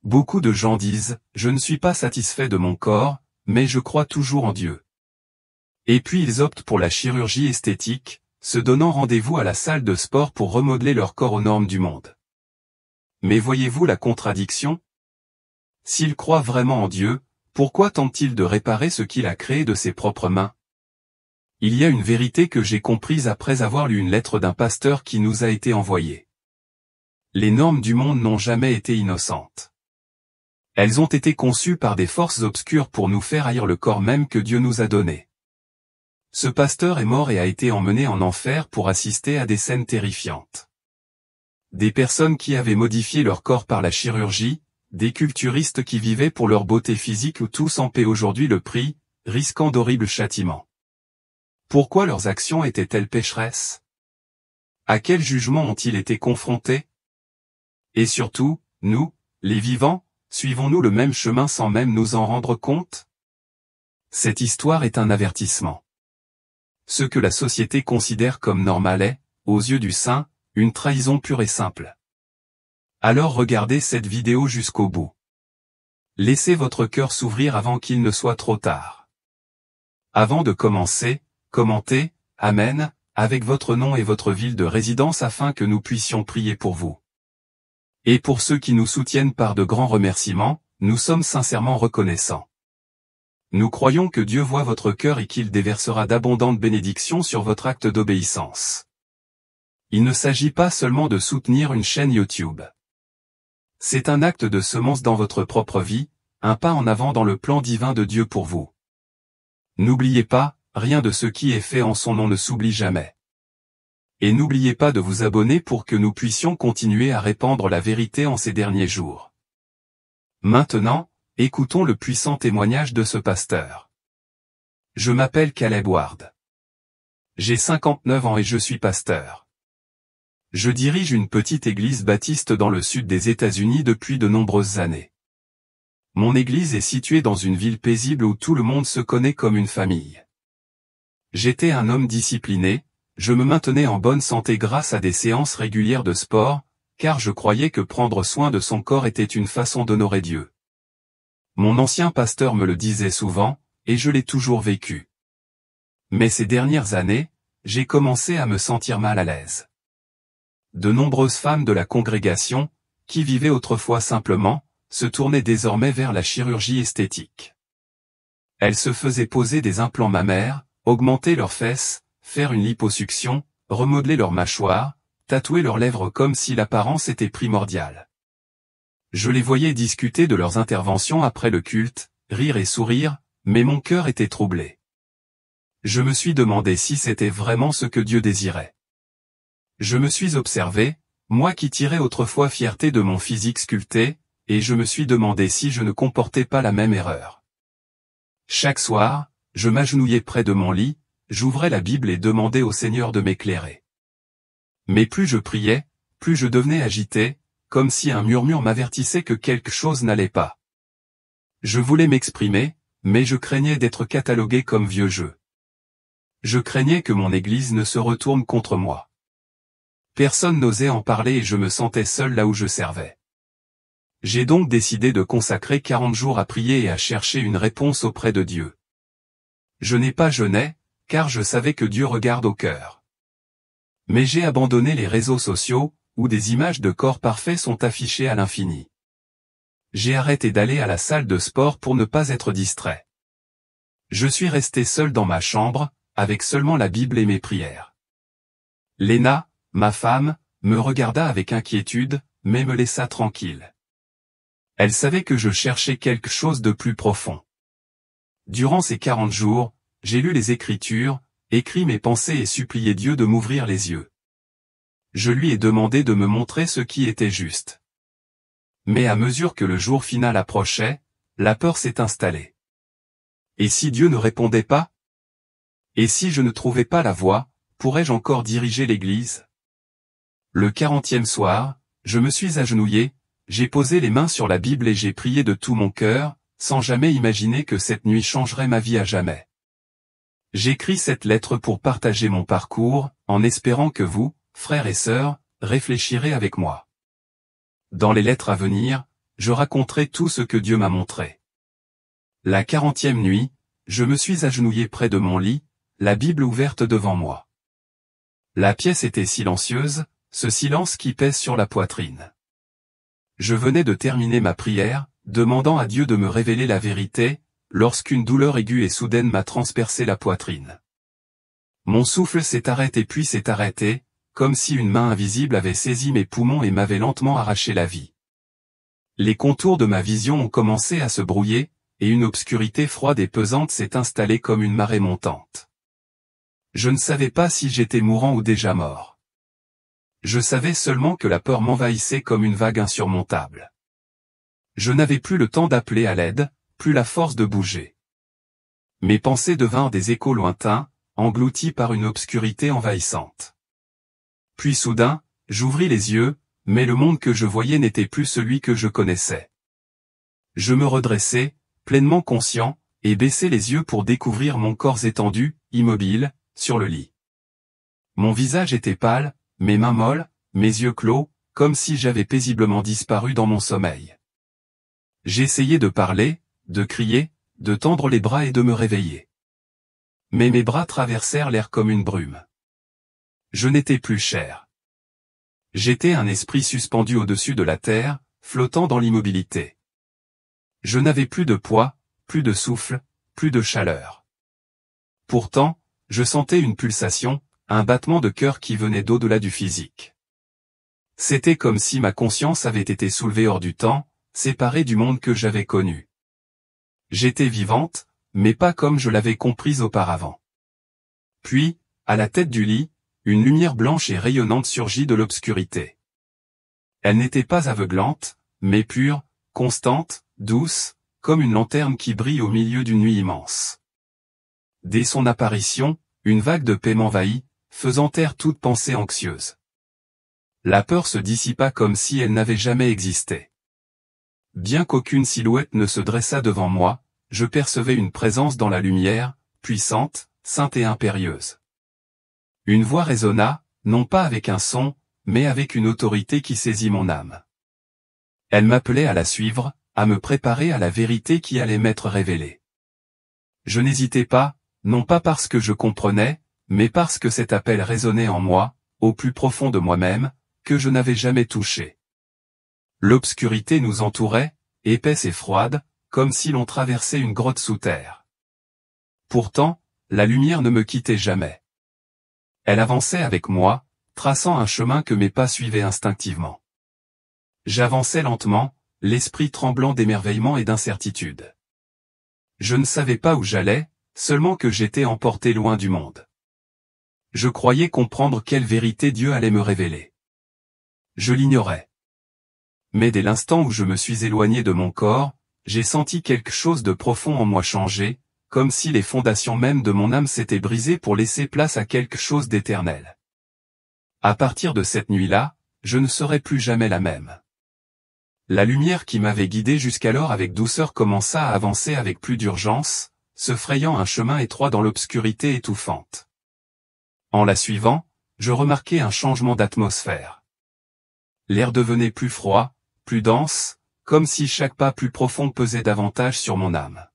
Beaucoup de gens disent, je ne suis pas satisfait de mon corps, mais je crois toujours en Dieu. Et puis ils optent pour la chirurgie esthétique, se donnant rendez-vous à la salle de sport pour remodeler leur corps aux normes du monde. Mais voyez-vous la contradiction? S'ils croient vraiment en Dieu, pourquoi tentent-ils de réparer ce qu'il a créé de ses propres mains? Il y a une vérité que j'ai comprise après avoir lu une lettre d'un pasteur qui nous a été envoyée. Les normes du monde n'ont jamais été innocentes. Elles ont été conçues par des forces obscures pour nous faire haïr le corps même que Dieu nous a donné. Ce pasteur est mort et a été emmené en enfer pour assister à des scènes terrifiantes. Des personnes qui avaient modifié leur corps par la chirurgie, des culturistes qui vivaient pour leur beauté physique ou tous en paient aujourd'hui le prix, risquant d'horribles châtiments. Pourquoi leurs actions étaient-elles pécheresses? À quel jugement ont-ils été confrontés? Et surtout, nous, les vivants, suivons-nous le même chemin sans même nous en rendre compte? Cette histoire est un avertissement. Ce que la société considère comme normal est, aux yeux du saint, une trahison pure et simple. Alors regardez cette vidéo jusqu'au bout. Laissez votre cœur s'ouvrir avant qu'il ne soit trop tard. Avant de commencer, commentez, Amen, avec votre nom et votre ville de résidence afin que nous puissions prier pour vous. Et pour ceux qui nous soutiennent par de grands remerciements, nous sommes sincèrement reconnaissants. Nous croyons que Dieu voit votre cœur et qu'il déversera d'abondantes bénédictions sur votre acte d'obéissance. Il ne s'agit pas seulement de soutenir une chaîne YouTube. C'est un acte de semence dans votre propre vie, un pas en avant dans le plan divin de Dieu pour vous. N'oubliez pas, rien de ce qui est fait en son nom ne s'oublie jamais. Et n'oubliez pas de vous abonner pour que nous puissions continuer à répandre la vérité en ces derniers jours. Maintenant, écoutons le puissant témoignage de ce pasteur. Je m'appelle Caleb Ward. J'ai 59 ans et je suis pasteur. Je dirige une petite église baptiste dans le sud des États-Unis depuis de nombreuses années. Mon église est située dans une ville paisible où tout le monde se connaît comme une famille. J'étais un homme discipliné, je me maintenais en bonne santé grâce à des séances régulières de sport, car je croyais que prendre soin de son corps était une façon d'honorer Dieu. Mon ancien pasteur me le disait souvent, et je l'ai toujours vécu. Mais ces dernières années, j'ai commencé à me sentir mal à l'aise. De nombreuses femmes de la congrégation, qui vivaient autrefois simplement, se tournaient désormais vers la chirurgie esthétique. Elles se faisaient poser des implants mammaires, augmenter leurs fesses, faire une liposuction, remodeler leur mâchoire, tatouer leurs lèvres comme si l'apparence était primordiale. Je les voyais discuter de leurs interventions après le culte, rire et sourire, mais mon cœur était troublé. Je me suis demandé si c'était vraiment ce que Dieu désirait. Je me suis observé, moi qui tirais autrefois fierté de mon physique sculpté, et je me suis demandé si je ne comportais pas la même erreur. Chaque soir, je m'agenouillais près de mon lit, j'ouvrais la Bible et demandais au Seigneur de m'éclairer. Mais plus je priais, plus je devenais agité, comme si un murmure m'avertissait que quelque chose n'allait pas. Je voulais m'exprimer, mais je craignais d'être catalogué comme vieux jeu. Je craignais que mon église ne se retourne contre moi. Personne n'osait en parler et je me sentais seul là où je servais. J'ai donc décidé de consacrer 40 jours à prier et à chercher une réponse auprès de Dieu. Je n'ai pas jeûné, car je savais que Dieu regarde au cœur. Mais j'ai abandonné les réseaux sociaux, où des images de corps parfaits sont affichées à l'infini. J'ai arrêté d'aller à la salle de sport pour ne pas être distrait. Je suis resté seul dans ma chambre, avec seulement la Bible et mes prières. Léna, ma femme, me regarda avec inquiétude, mais me laissa tranquille. Elle savait que je cherchais quelque chose de plus profond. Durant ces 40 jours, j'ai lu les Écritures, écrit mes pensées et supplié Dieu de m'ouvrir les yeux. Je lui ai demandé de me montrer ce qui était juste. Mais à mesure que le jour final approchait, la peur s'est installée. Et si Dieu ne répondait pas? Et si je ne trouvais pas la voie, pourrais-je encore diriger l'Église? Le 40e soir, je me suis agenouillé, j'ai posé les mains sur la Bible et j'ai prié de tout mon cœur, sans jamais imaginer que cette nuit changerait ma vie à jamais. J'écris cette lettre pour partager mon parcours, en espérant que vous, frères et sœurs, réfléchirez avec moi. Dans les lettres à venir, je raconterai tout ce que Dieu m'a montré. La 40e nuit, je me suis agenouillé près de mon lit, la Bible ouverte devant moi. La pièce était silencieuse, ce silence qui pèse sur la poitrine. Je venais de terminer ma prière, demandant à Dieu de me révéler la vérité, lorsqu'une douleur aiguë et soudaine m'a transpercé la poitrine. Mon souffle s'est arrêté puis s'est arrêté, comme si une main invisible avait saisi mes poumons et m'avait lentement arraché la vie. Les contours de ma vision ont commencé à se brouiller, et une obscurité froide et pesante s'est installée comme une marée montante. Je ne savais pas si j'étais mourant ou déjà mort. Je savais seulement que la peur m'envahissait comme une vague insurmontable. Je n'avais plus le temps d'appeler à l'aide, plus la force de bouger. Mes pensées devinrent des échos lointains, engloutis par une obscurité envahissante. Puis soudain, j'ouvris les yeux, mais le monde que je voyais n'était plus celui que je connaissais. Je me redressai, pleinement conscient, et baissai les yeux pour découvrir mon corps étendu, immobile, sur le lit. Mon visage était pâle, mes mains molles, mes yeux clos, comme si j'avais paisiblement disparu dans mon sommeil. J'essayais de parler, de crier, de tendre les bras et de me réveiller. Mais mes bras traversèrent l'air comme une brume. Je n'étais plus chair. J'étais un esprit suspendu au-dessus de la terre, flottant dans l'immobilité. Je n'avais plus de poids, plus de souffle, plus de chaleur. Pourtant, je sentais une pulsation, un battement de cœur qui venait d'au-delà du physique. C'était comme si ma conscience avait été soulevée hors du temps, séparée du monde que j'avais connu. J'étais vivante, mais pas comme je l'avais comprise auparavant. Puis, à la tête du lit, une lumière blanche et rayonnante surgit de l'obscurité. Elle n'était pas aveuglante, mais pure, constante, douce, comme une lanterne qui brille au milieu d'une nuit immense. Dès son apparition, une vague de paix m'envahit, faisant taire toute pensée anxieuse. La peur se dissipa comme si elle n'avait jamais existé. Bien qu'aucune silhouette ne se dressât devant moi, je percevais une présence dans la lumière, puissante, sainte et impérieuse. Une voix résonna, non pas avec un son, mais avec une autorité qui saisit mon âme. Elle m'appelait à la suivre, à me préparer à la vérité qui allait m'être révélée. Je n'hésitais pas, non pas parce que je comprenais, mais parce que cet appel résonnait en moi, au plus profond de moi-même, que je n'avais jamais touché. L'obscurité nous entourait, épaisse et froide, comme si l'on traversait une grotte sous terre. Pourtant, la lumière ne me quittait jamais. Elle avançait avec moi, traçant un chemin que mes pas suivaient instinctivement. J'avançais lentement, l'esprit tremblant d'émerveillement et d'incertitude. Je ne savais pas où j'allais, seulement que j'étais emporté loin du monde. Je croyais comprendre quelle vérité Dieu allait me révéler. Je l'ignorais. Mais dès l'instant où je me suis éloigné de mon corps, j'ai senti quelque chose de profond en moi changer, comme si les fondations mêmes de mon âme s'étaient brisées pour laisser place à quelque chose d'éternel. À partir de cette nuit-là, je ne serai plus jamais la même. La lumière qui m'avait guidé jusqu'alors avec douceur commença à avancer avec plus d'urgence, se frayant un chemin étroit dans l'obscurité étouffante. En la suivant, je remarquai un changement d'atmosphère. L'air devenait plus froid, plus dense, comme si chaque pas plus profond pesait davantage sur mon âme.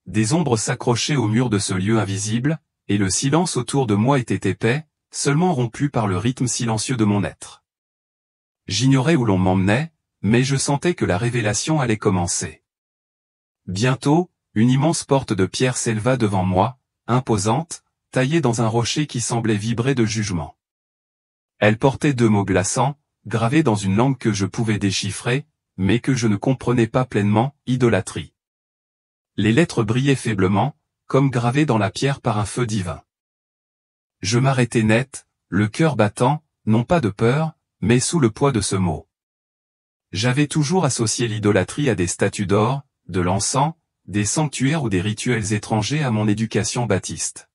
Des ombres s'accrochaient au mur de ce lieu invisible, et le silence autour de moi était épais, seulement rompu par le rythme silencieux de mon être. J'ignorais où l'on m'emmenait, mais je sentais que la révélation allait commencer. Bientôt, une immense porte de pierre s'éleva devant moi, imposante, taillée dans un rocher qui semblait vibrer de jugement. Elle portait 2 mots glaçants, gravés dans une langue que je pouvais déchiffrer, mais que je ne comprenais pas pleinement, idolâtrie. Les lettres brillaient faiblement, comme gravées dans la pierre par un feu divin. Je m'arrêtai net, le cœur battant, non pas de peur, mais sous le poids de ce mot. J'avais toujours associé l'idolâtrie à des statues d'or, de l'encens, des sanctuaires ou des rituels étrangers à mon éducation baptiste.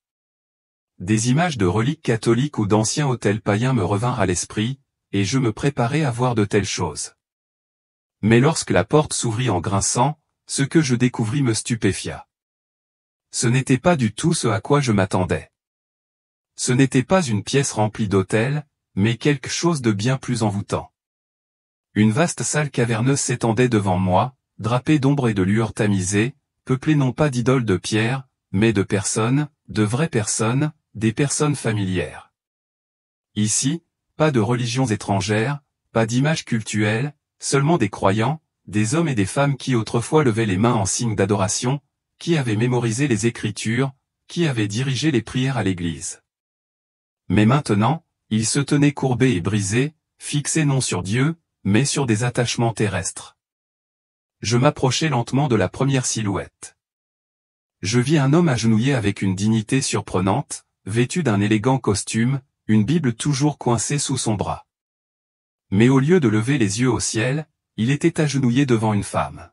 Des images de reliques catholiques ou d'anciens autels païens me revinrent à l'esprit, et je me préparais à voir de telles choses. Mais lorsque la porte s'ouvrit en grinçant, ce que je découvris me stupéfia. Ce n'était pas du tout ce à quoi je m'attendais. Ce n'était pas une pièce remplie d'autels, mais quelque chose de bien plus envoûtant. Une vaste salle caverneuse s'étendait devant moi, drapée d'ombre et de lueurs tamisées, peuplée non pas d'idoles de pierre, mais de personnes, de vraies personnes, des personnes familières. Ici, pas de religions étrangères, pas d'images cultuelles, seulement des croyants, des hommes et des femmes qui autrefois levaient les mains en signe d'adoration, qui avaient mémorisé les Écritures, qui avaient dirigé les prières à l'église. Mais maintenant, ils se tenaient courbés et brisés, fixés non sur Dieu, mais sur des attachements terrestres. Je m'approchai lentement de la première silhouette. Je vis un homme agenouillé avec une dignité surprenante, vêtu d'un élégant costume, une Bible toujours coincée sous son bras. Mais au lieu de lever les yeux au ciel, il était agenouillé devant une femme.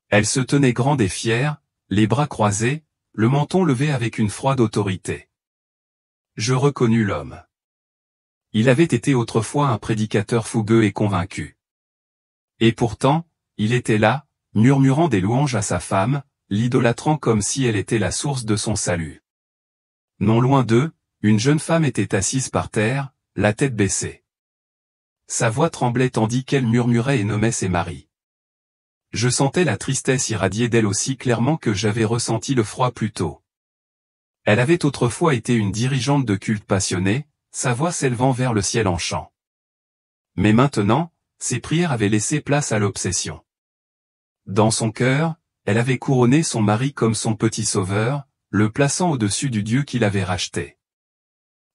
Elle se tenait grande et fière, les bras croisés, le menton levé avec une froide autorité. Je reconnus l'homme. Il avait été autrefois un prédicateur fougueux et convaincu. Et pourtant, il était là, murmurant des louanges à sa femme, l'idolâtrant comme si elle était la source de son salut. Non loin d'eux, une jeune femme était assise par terre, la tête baissée. Sa voix tremblait tandis qu'elle murmurait et nommait ses maris. Je sentais la tristesse irradier d'elle aussi clairement que j'avais ressenti le froid plus tôt. Elle avait autrefois été une dirigeante de culte passionnée, sa voix s'élevant vers le ciel en chant. Mais maintenant, ses prières avaient laissé place à l'obsession. Dans son cœur, elle avait couronné son mari comme son petit sauveur, le plaçant au-dessus du Dieu qui l'avait racheté.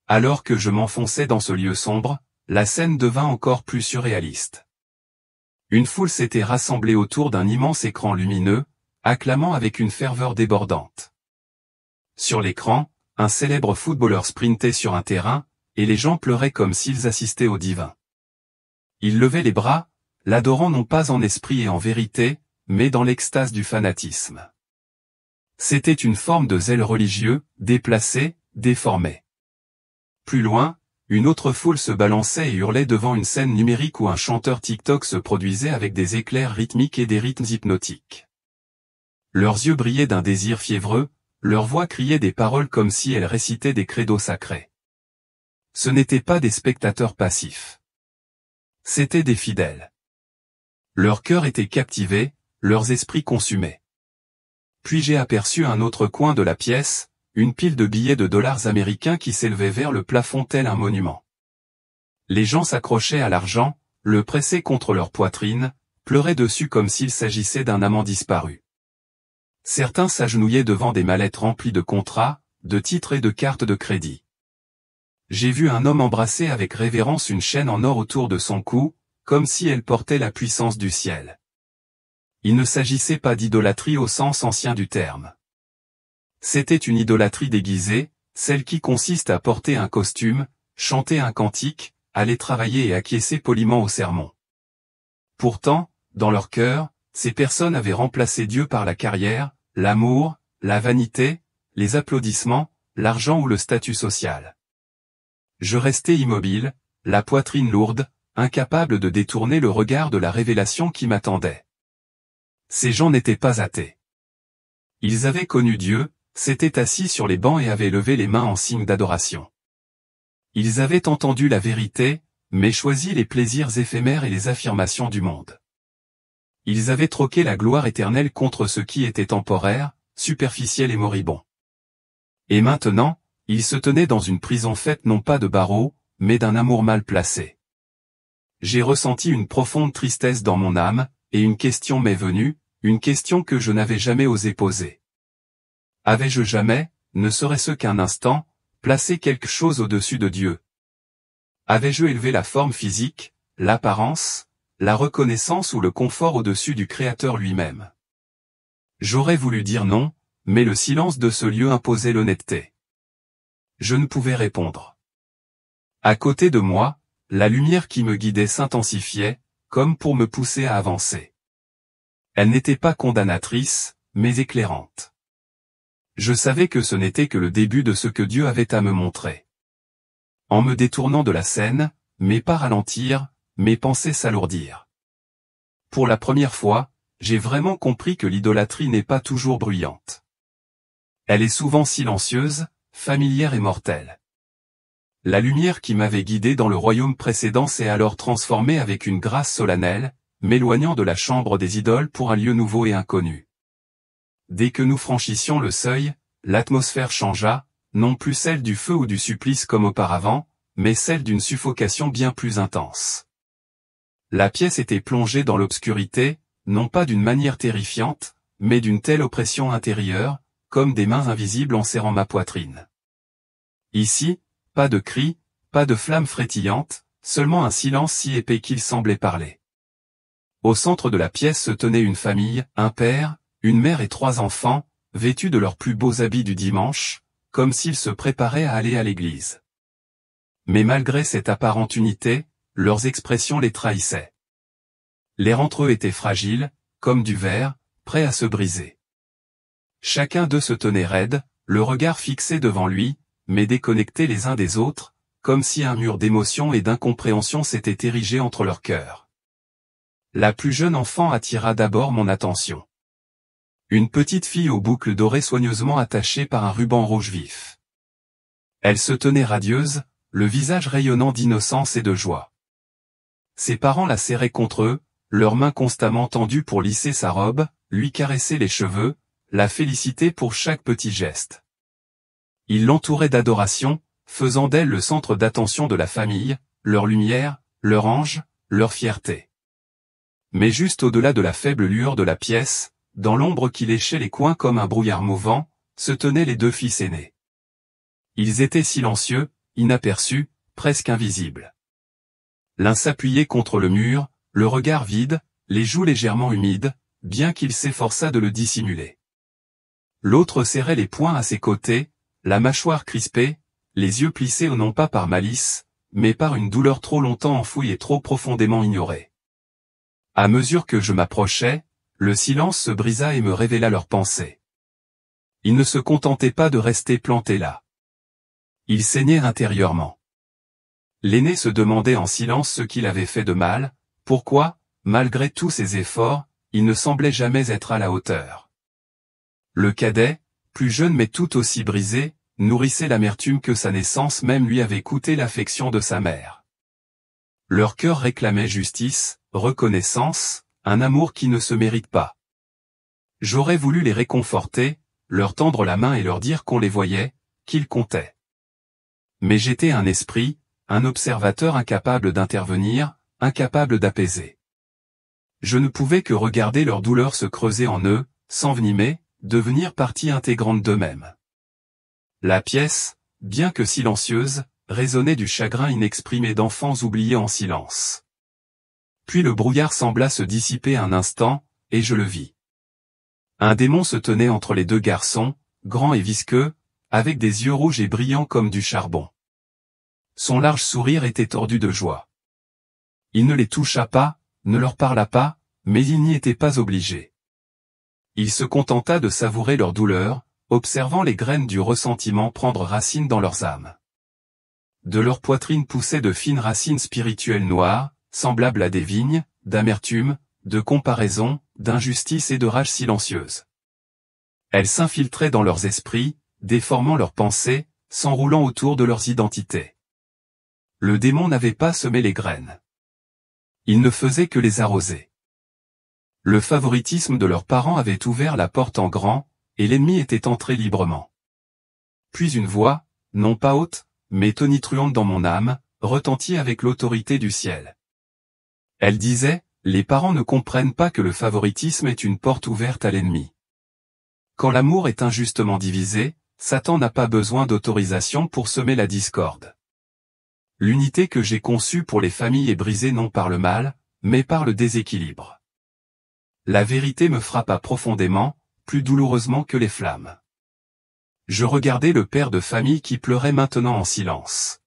Alors que je m'enfonçais dans ce lieu sombre, la scène devint encore plus surréaliste. Une foule s'était rassemblée autour d'un immense écran lumineux, acclamant avec une ferveur débordante. Sur l'écran, un célèbre footballeur sprintait sur un terrain, et les gens pleuraient comme s'ils assistaient au divin. Ils levaient les bras, l'adorant non pas en esprit et en vérité, mais dans l'extase du fanatisme. C'était une forme de zèle religieux, déplacé, déformé. Plus loin, une autre foule se balançait et hurlait devant une scène numérique où un chanteur TikTok se produisait avec des éclairs rythmiques et des rythmes hypnotiques. Leurs yeux brillaient d'un désir fiévreux, leurs voix criaient des paroles comme si elles récitaient des credos sacrés. Ce n'étaient pas des spectateurs passifs. C'étaient des fidèles. Leur cœur était captivé, leurs esprits consumés. Puis j'ai aperçu un autre coin de la pièce, une pile de billets de dollars américains qui s'élevait vers le plafond tel un monument. Les gens s'accrochaient à l'argent, le pressaient contre leur poitrine, pleuraient dessus comme s'il s'agissait d'un amant disparu. Certains s'agenouillaient devant des mallettes remplies de contrats, de titres et de cartes de crédit. J'ai vu un homme embrasser avec révérence une chaîne en or autour de son cou, comme si elle portait la puissance du ciel. Il ne s'agissait pas d'idolâtrie au sens ancien du terme. C'était une idolâtrie déguisée, celle qui consiste à porter un costume, chanter un cantique, aller travailler et acquiescer poliment au sermon. Pourtant, dans leur cœur, ces personnes avaient remplacé Dieu par la carrière, l'amour, la vanité, les applaudissements, l'argent ou le statut social. Je restais immobile, la poitrine lourde, incapable de détourner le regard de la révélation qui m'attendait. Ces gens n'étaient pas athées. Ils avaient connu Dieu, s'étaient assis sur les bancs et avaient levé les mains en signe d'adoration. Ils avaient entendu la vérité, mais choisi les plaisirs éphémères et les affirmations du monde. Ils avaient troqué la gloire éternelle contre ce qui était temporaire, superficiel et moribond. Et maintenant, ils se tenaient dans une prison faite non pas de barreaux, mais d'un amour mal placé. J'ai ressenti une profonde tristesse dans mon âme, et une question m'est venue, une question que je n'avais jamais osé poser. Avais-je jamais, ne serait-ce qu'un instant, placé quelque chose au-dessus de Dieu? Avais-je élevé la forme physique, l'apparence, la reconnaissance ou le confort au-dessus du Créateur lui-même? J'aurais voulu dire non, mais le silence de ce lieu imposait l'honnêteté. Je ne pouvais répondre. À côté de moi, la lumière qui me guidait s'intensifiait, comme pour me pousser à avancer. Elle n'était pas condamnatrice, mais éclairante. Je savais que ce n'était que le début de ce que Dieu avait à me montrer. En me détournant de la scène, mes pas ralentirent, mes pensées s'alourdirent. Pour la première fois, j'ai vraiment compris que l'idolâtrie n'est pas toujours bruyante. Elle est souvent silencieuse, familière et mortelle. La lumière qui m'avait guidé dans le royaume précédent s'est alors transformée avec une grâce solennelle, m'éloignant de la chambre des idoles pour un lieu nouveau et inconnu. Dès que nous franchissions le seuil, l'atmosphère changea, non plus celle du feu ou du supplice comme auparavant, mais celle d'une suffocation bien plus intense. La pièce était plongée dans l'obscurité, non pas d'une manière terrifiante, mais d'une telle oppression intérieure, comme des mains invisibles enserrant ma poitrine. Ici, pas de cris, pas de flammes frétillantes, seulement un silence si épais qu'il semblait parler. Au centre de la pièce se tenait une famille, un père, une mère et 3 enfants, vêtus de leurs plus beaux habits du dimanche, comme s'ils se préparaient à aller à l'église. Mais malgré cette apparente unité, leurs expressions les trahissaient. L'air entre eux était fragile, comme du verre, prêt à se briser. Chacun d'eux se tenait raide, le regard fixé devant lui, mais déconnectés les uns des autres, comme si un mur d'émotion et d'incompréhension s'était érigé entre leurs cœurs. La plus jeune enfant attira d'abord mon attention. Une petite fille aux boucles dorées soigneusement attachées par un ruban rouge vif. Elle se tenait radieuse, le visage rayonnant d'innocence et de joie. Ses parents la serraient contre eux, leurs mains constamment tendues pour lisser sa robe, lui caresser les cheveux, la féliciter pour chaque petit geste. Ils l'entouraient d'adoration, faisant d'elle le centre d'attention de la famille, leur lumière, leur ange, leur fierté. Mais juste au-delà de la faible lueur de la pièce, dans l'ombre qui léchait les coins comme un brouillard mouvant, se tenaient les 2 fils aînés. Ils étaient silencieux, inaperçus, presque invisibles. L'un s'appuyait contre le mur, le regard vide, les joues légèrement humides, bien qu'il s'efforçât de le dissimuler. L'autre serrait les poings à ses côtés, la mâchoire crispée, les yeux plissés non pas par malice, mais par une douleur trop longtemps enfouie et trop profondément ignorée. À mesure que je m'approchais, le silence se brisa et me révéla leurs pensées. Ils ne se contentaient pas de rester plantés là. Ils saignaient intérieurement. L'aîné se demandait en silence ce qu'il avait fait de mal, pourquoi, malgré tous ses efforts, il ne semblait jamais être à la hauteur. Le cadet, plus jeune mais tout aussi brisé, nourrissait l'amertume que sa naissance même lui avait coûté l'affection de sa mère. Leur cœur réclamait justice, reconnaissance, un amour qui ne se mérite pas. J'aurais voulu les réconforter, leur tendre la main et leur dire qu'on les voyait, qu'ils comptaient. Mais j'étais un esprit, un observateur incapable d'intervenir, incapable d'apaiser. Je ne pouvais que regarder leur douleur se creuser en eux, s'envenimer, devenir partie intégrante d'eux-mêmes. La pièce, bien que silencieuse, résonnait du chagrin inexprimé d'enfants oubliés en silence. Puis le brouillard sembla se dissiper un instant, et je le vis. Un démon se tenait entre les 2 garçons, grand et visqueux, avec des yeux rouges et brillants comme du charbon. Son large sourire était tordu de joie. Il ne les toucha pas, ne leur parla pas, mais il n'y était pas obligé. Il se contenta de savourer leur douleur, observant les graines du ressentiment prendre racine dans leurs âmes. De leur poitrine poussaient de fines racines spirituelles noires, semblables à des vignes, d'amertume, de comparaison, d'injustice et de rage silencieuse. Elles s'infiltraient dans leurs esprits, déformant leurs pensées, s'enroulant autour de leurs identités. Le démon n'avait pas semé les graines. Il ne faisait que les arroser. Le favoritisme de leurs parents avait ouvert la porte en grand, et l'ennemi était entré librement. Puis une voix, non pas haute, mais tonitruante dans mon âme, retentit avec l'autorité du ciel. Elle disait, les parents ne comprennent pas que le favoritisme est une porte ouverte à l'ennemi. Quand l'amour est injustement divisé, Satan n'a pas besoin d'autorisation pour semer la discorde. L'unité que j'ai conçue pour les familles est brisée non par le mal, mais par le déséquilibre. La vérité me frappa profondément, plus douloureusement que les flammes. Je regardais le père de famille qui pleurait maintenant en silence.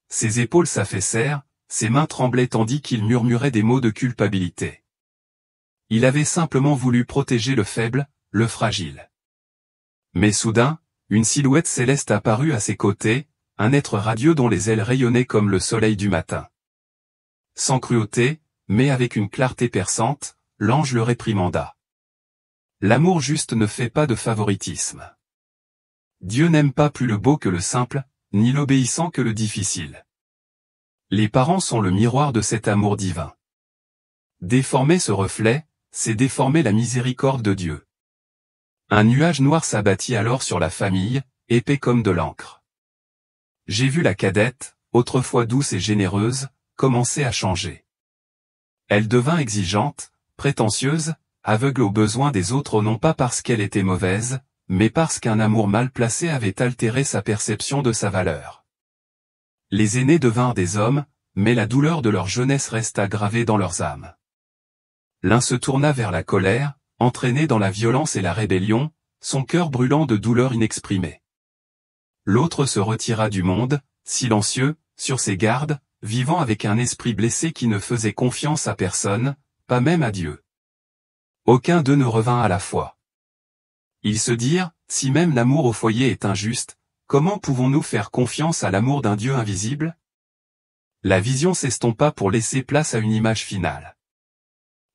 Ses épaules s'affaissèrent, ses mains tremblaient tandis qu'il murmurait des mots de culpabilité. Il avait simplement voulu protéger le faible, le fragile. Mais soudain, une silhouette céleste apparut à ses côtés, un être radieux dont les ailes rayonnaient comme le soleil du matin. Sans cruauté, mais avec une clarté perçante, l'ange le réprimanda. L'amour juste ne fait pas de favoritisme. Dieu n'aime pas plus le beau que le simple, ni l'obéissant que le difficile. Les parents sont le miroir de cet amour divin. Déformer ce reflet, c'est déformer la miséricorde de Dieu. Un nuage noir s'abattit alors sur la famille, épais comme de l'encre. J'ai vu la cadette, autrefois douce et généreuse, commencer à changer. Elle devint exigeante, prétentieuse, aveugle aux besoins des autres non pas parce qu'elle était mauvaise, mais parce qu'un amour mal placé avait altéré sa perception de sa valeur. Les aînés devinrent des hommes, mais la douleur de leur jeunesse resta gravée dans leurs âmes. L'un se tourna vers la colère, entraîné dans la violence et la rébellion, son cœur brûlant de douleur inexprimée. L'autre se retira du monde, silencieux, sur ses gardes, vivant avec un esprit blessé qui ne faisait confiance à personne, pas même à Dieu. Aucun d'eux ne revint à la foi. Ils se dirent, si même l'amour au foyer est injuste, comment pouvons-nous faire confiance à l'amour d'un Dieu invisible? La vision s'estompa pour laisser place à une image finale.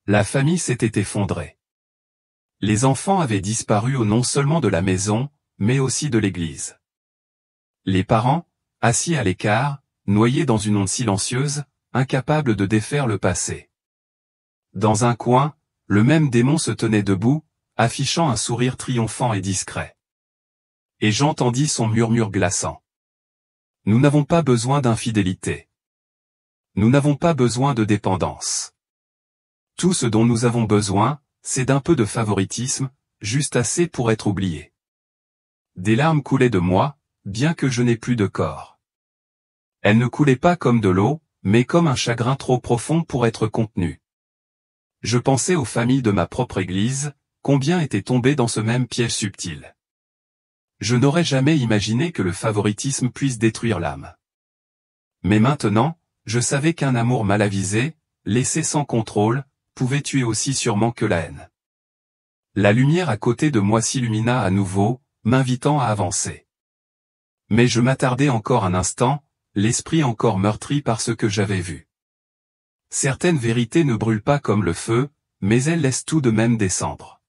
La famille s'était effondrée. Les enfants avaient disparu non seulement de la maison, mais aussi de l'église. Les parents, assis à l'écart, noyés dans une onde silencieuse, incapables de défaire le passé. Dans un coin, le même démon se tenait debout, affichant un sourire triomphant et discret. Et j'entendis son murmure glaçant. Nous n'avons pas besoin d'infidélité. Nous n'avons pas besoin de dépendance. Tout ce dont nous avons besoin, c'est d'un peu de favoritisme, juste assez pour être oublié. Des larmes coulaient de moi, bien que je n'ai plus de corps. Elles ne coulaient pas comme de l'eau, mais comme un chagrin trop profond pour être contenu. Je pensais aux familles de ma propre église, combien étaient tombées dans ce même piège subtil. Je n'aurais jamais imaginé que le favoritisme puisse détruire l'âme. Mais maintenant, je savais qu'un amour mal avisé, laissé sans contrôle, pouvait tuer aussi sûrement que la haine. La lumière à côté de moi s'illumina à nouveau, m'invitant à avancer. Mais je m'attardai encore un instant, l'esprit encore meurtri par ce que j'avais vu. Certaines vérités ne brûlent pas comme le feu, mais elles laissent tout de même des cendres.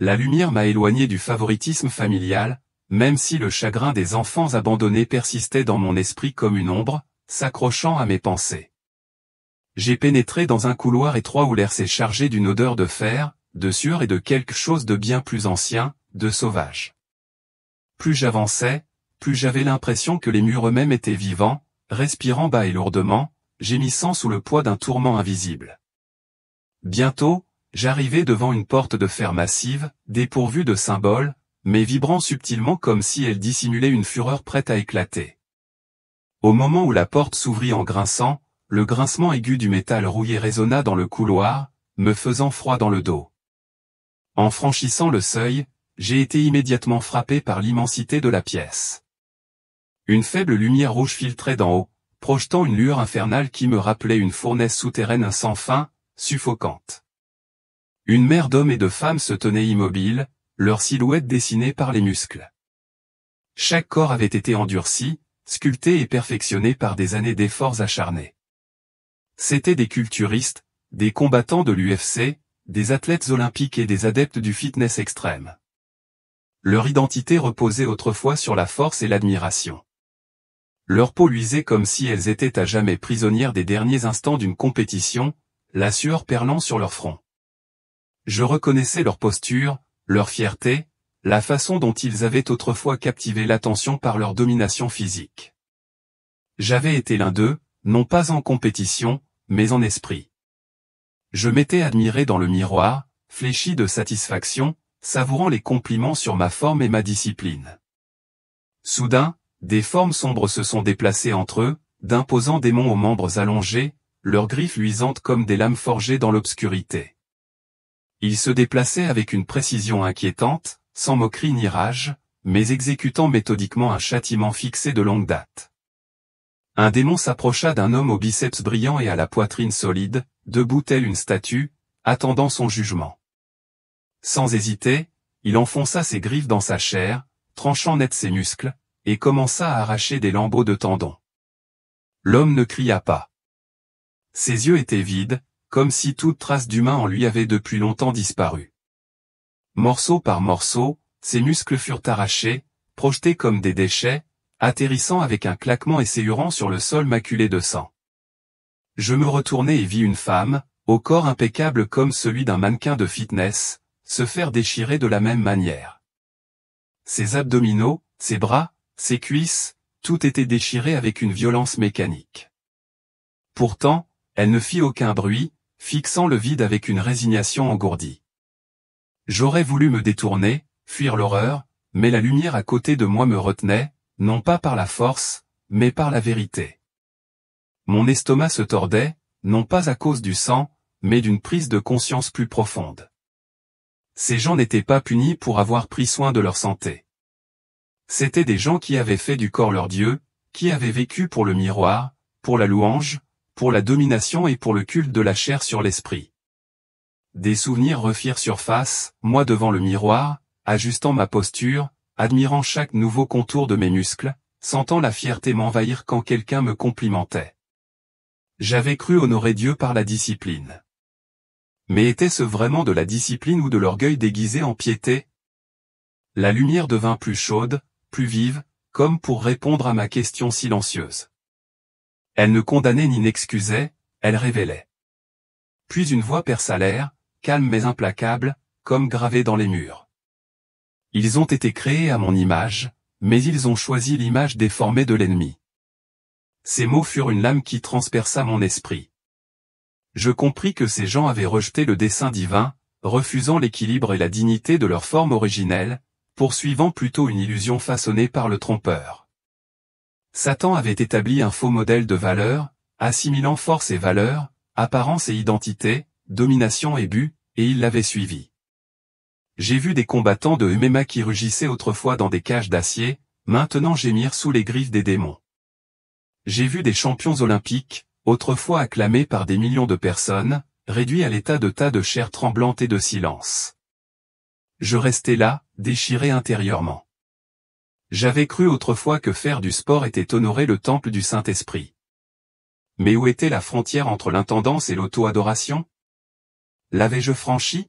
La lumière m'a éloigné du favoritisme familial, même si le chagrin des enfants abandonnés persistait dans mon esprit comme une ombre, s'accrochant à mes pensées. J'ai pénétré dans un couloir étroit où l'air s'est chargé d'une odeur de fer, de sueur et de quelque chose de bien plus ancien, de sauvage. Plus j'avançais, plus j'avais l'impression que les murs eux-mêmes étaient vivants, respirant bas et lourdement, gémissant sous le poids d'un tourment invisible. Bientôt, j'arrivai devant une porte de fer massive, dépourvue de symboles, mais vibrant subtilement comme si elle dissimulait une fureur prête à éclater. Au moment où la porte s'ouvrit en grinçant, le grincement aigu du métal rouillé résonna dans le couloir, me faisant froid dans le dos. En franchissant le seuil, j'ai été immédiatement frappé par l'immensité de la pièce. Une faible lumière rouge filtrait d'en haut, projetant une lueur infernale qui me rappelait une fournaise souterraine sans fin, suffocante. Une mer d'hommes et de femmes se tenait immobile, leur silhouette dessinée par les muscles. Chaque corps avait été endurci, sculpté et perfectionné par des années d'efforts acharnés. C'étaient des culturistes, des combattants de l'UFC, des athlètes olympiques et des adeptes du fitness extrême. Leur identité reposait autrefois sur la force et l'admiration. Leur peau luisait comme si elles étaient à jamais prisonnières des derniers instants d'une compétition, la sueur perlant sur leur front. Je reconnaissais leur posture, leur fierté, la façon dont ils avaient autrefois captivé l'attention par leur domination physique. J'avais été l'un d'eux, non pas en compétition, mais en esprit. Je m'étais admiré dans le miroir, fléchi de satisfaction, savourant les compliments sur ma forme et ma discipline. Soudain, des formes sombres se sont déplacées entre eux, d'imposants démons aux membres allongés, leurs griffes luisantes comme des lames forgées dans l'obscurité. Ils se déplaçaient avec une précision inquiétante, sans moquerie ni rage, mais exécutant méthodiquement un châtiment fixé de longue date. Un démon s'approcha d'un homme aux biceps brillants et à la poitrine solide, debout tel une statue, attendant son jugement. Sans hésiter, il enfonça ses griffes dans sa chair, tranchant net ses muscles, et commença à arracher des lambeaux de tendons. L'homme ne cria pas. Ses yeux étaient vides, comme si toute trace d'humain en lui avait depuis longtemps disparu. Morceau par morceau, ses muscles furent arrachés, projetés comme des déchets, atterrissant avec un claquement et s'éhurant sur le sol maculé de sang. Je me retournai et vis une femme, au corps impeccable comme celui d'un mannequin de fitness, se faire déchirer de la même manière. Ses abdominaux, ses bras, ses cuisses, tout était déchiré avec une violence mécanique. Pourtant, elle ne fit aucun bruit, fixant le vide avec une résignation engourdie. J'aurais voulu me détourner, fuir l'horreur, mais la lumière à côté de moi me retenait, non pas par la force, mais par la vérité. Mon estomac se tordait, non pas à cause du sang, mais d'une prise de conscience plus profonde. Ces gens n'étaient pas punis pour avoir pris soin de leur santé. C'étaient des gens qui avaient fait du corps leur Dieu, qui avaient vécu pour le miroir, pour la louange, pour la domination et pour le culte de la chair sur l'esprit. Des souvenirs refirent surface, moi devant le miroir, ajustant ma posture, admirant chaque nouveau contour de mes muscles, sentant la fierté m'envahir quand quelqu'un me complimentait. J'avais cru honorer Dieu par la discipline. Mais était-ce vraiment de la discipline ou de l'orgueil déguisé en piété? La lumière devint plus chaude, plus vive, comme pour répondre à ma question silencieuse. Elle ne condamnait ni n'excusait, elle révélait. Puis une voix perça l'air, calme mais implacable, comme gravée dans les murs. Ils ont été créés à mon image, mais ils ont choisi l'image déformée de l'ennemi. Ces mots furent une lame qui transperça mon esprit. Je compris que ces gens avaient rejeté le dessein divin, refusant l'équilibre et la dignité de leur forme originelle, poursuivant plutôt une illusion façonnée par le trompeur. Satan avait établi un faux modèle de valeur, assimilant force et valeur, apparence et identité, domination et but, et il l'avait suivi. J'ai vu des combattants de MMA qui rugissaient autrefois dans des cages d'acier, maintenant gémir sous les griffes des démons. J'ai vu des champions olympiques, autrefois acclamés par des millions de personnes, réduits à l'état de tas de chair tremblante et de silence. Je restais là, déchiré intérieurement. J'avais cru autrefois que faire du sport était honorer le temple du Saint-Esprit. Mais où était la frontière entre l'intendance et l'auto-adoration? L'avais-je franchie?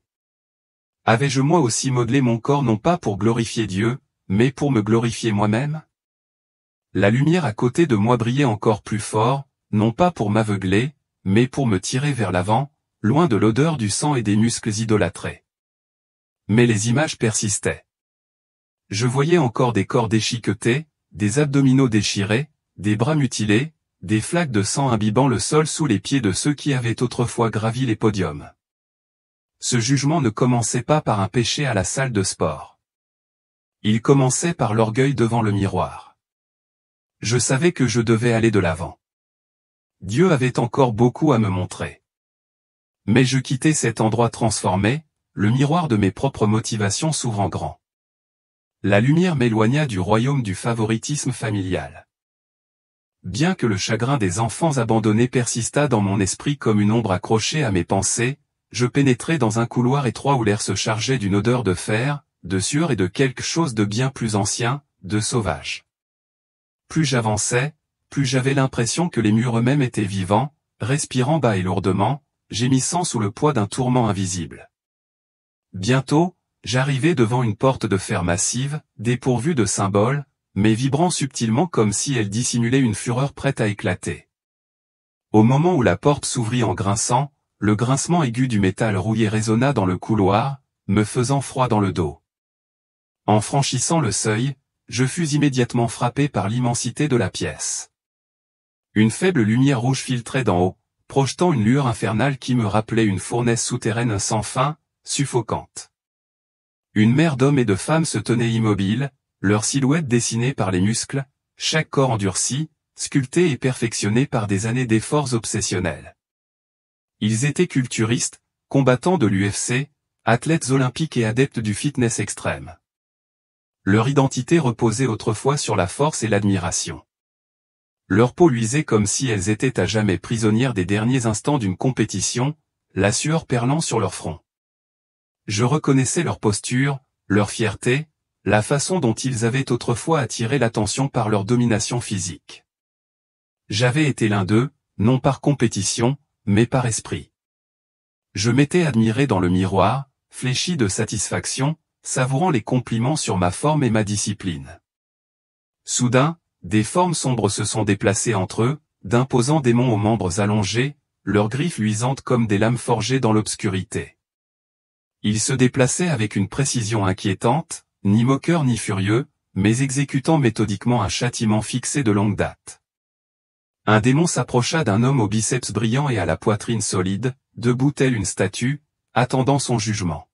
Avais-je moi aussi modelé mon corps non pas pour glorifier Dieu, mais pour me glorifier moi-même? La lumière à côté de moi brillait encore plus fort, non pas pour m'aveugler, mais pour me tirer vers l'avant, loin de l'odeur du sang et des muscles idolâtrés. Mais les images persistaient. Je voyais encore des corps déchiquetés, des abdominaux déchirés, des bras mutilés, des flaques de sang imbibant le sol sous les pieds de ceux qui avaient autrefois gravi les podiums. Ce jugement ne commençait pas par un péché à la salle de sport. Il commençait par l'orgueil devant le miroir. Je savais que je devais aller de l'avant. Dieu avait encore beaucoup à me montrer. Mais je quittais cet endroit transformé, le miroir de mes propres motivations s'ouvrant grand. La lumière m'éloigna du royaume du favoritisme familial. Bien que le chagrin des enfants abandonnés persistât dans mon esprit comme une ombre accrochée à mes pensées, je pénétrai dans un couloir étroit où l'air se chargeait d'une odeur de fer, de sueur et de quelque chose de bien plus ancien, de sauvage. Plus j'avançais, plus j'avais l'impression que les murs eux-mêmes étaient vivants, respirant bas et lourdement, gémissant sous le poids d'un tourment invisible. Bientôt, j'arrivai devant une porte de fer massive, dépourvue de symboles, mais vibrant subtilement comme si elle dissimulait une fureur prête à éclater. Au moment où la porte s'ouvrit en grinçant, le grincement aigu du métal rouillé résonna dans le couloir, me faisant froid dans le dos. En franchissant le seuil, je fus immédiatement frappé par l'immensité de la pièce. Une faible lumière rouge filtrait d'en haut, projetant une lueur infernale qui me rappelait une fournaise souterraine sans fin, suffocante. Une mer d'hommes et de femmes se tenaient immobiles, leurs silhouettes dessinées par les muscles, chaque corps endurci, sculpté et perfectionné par des années d'efforts obsessionnels. Ils étaient culturistes, combattants de l'UFC, athlètes olympiques et adeptes du fitness extrême. Leur identité reposait autrefois sur la force et l'admiration. Leur peau luisait comme si elles étaient à jamais prisonnières des derniers instants d'une compétition, la sueur perlant sur leur front. Je reconnaissais leur posture, leur fierté, la façon dont ils avaient autrefois attiré l'attention par leur domination physique. J'avais été l'un d'eux, non par compétition, mais par esprit. Je m'étais admiré dans le miroir, fléchi de satisfaction, savourant les compliments sur ma forme et ma discipline. Soudain, des formes sombres se sont déplacées entre eux, d'imposants démons aux membres allongés, leurs griffes luisantes comme des lames forgées dans l'obscurité. Ils se déplaçaient avec une précision inquiétante, ni moqueurs ni furieux, mais exécutant méthodiquement un châtiment fixé de longue date. Un démon s'approcha d'un homme aux biceps brillants et à la poitrine solide, debout tel une statue, attendant son jugement.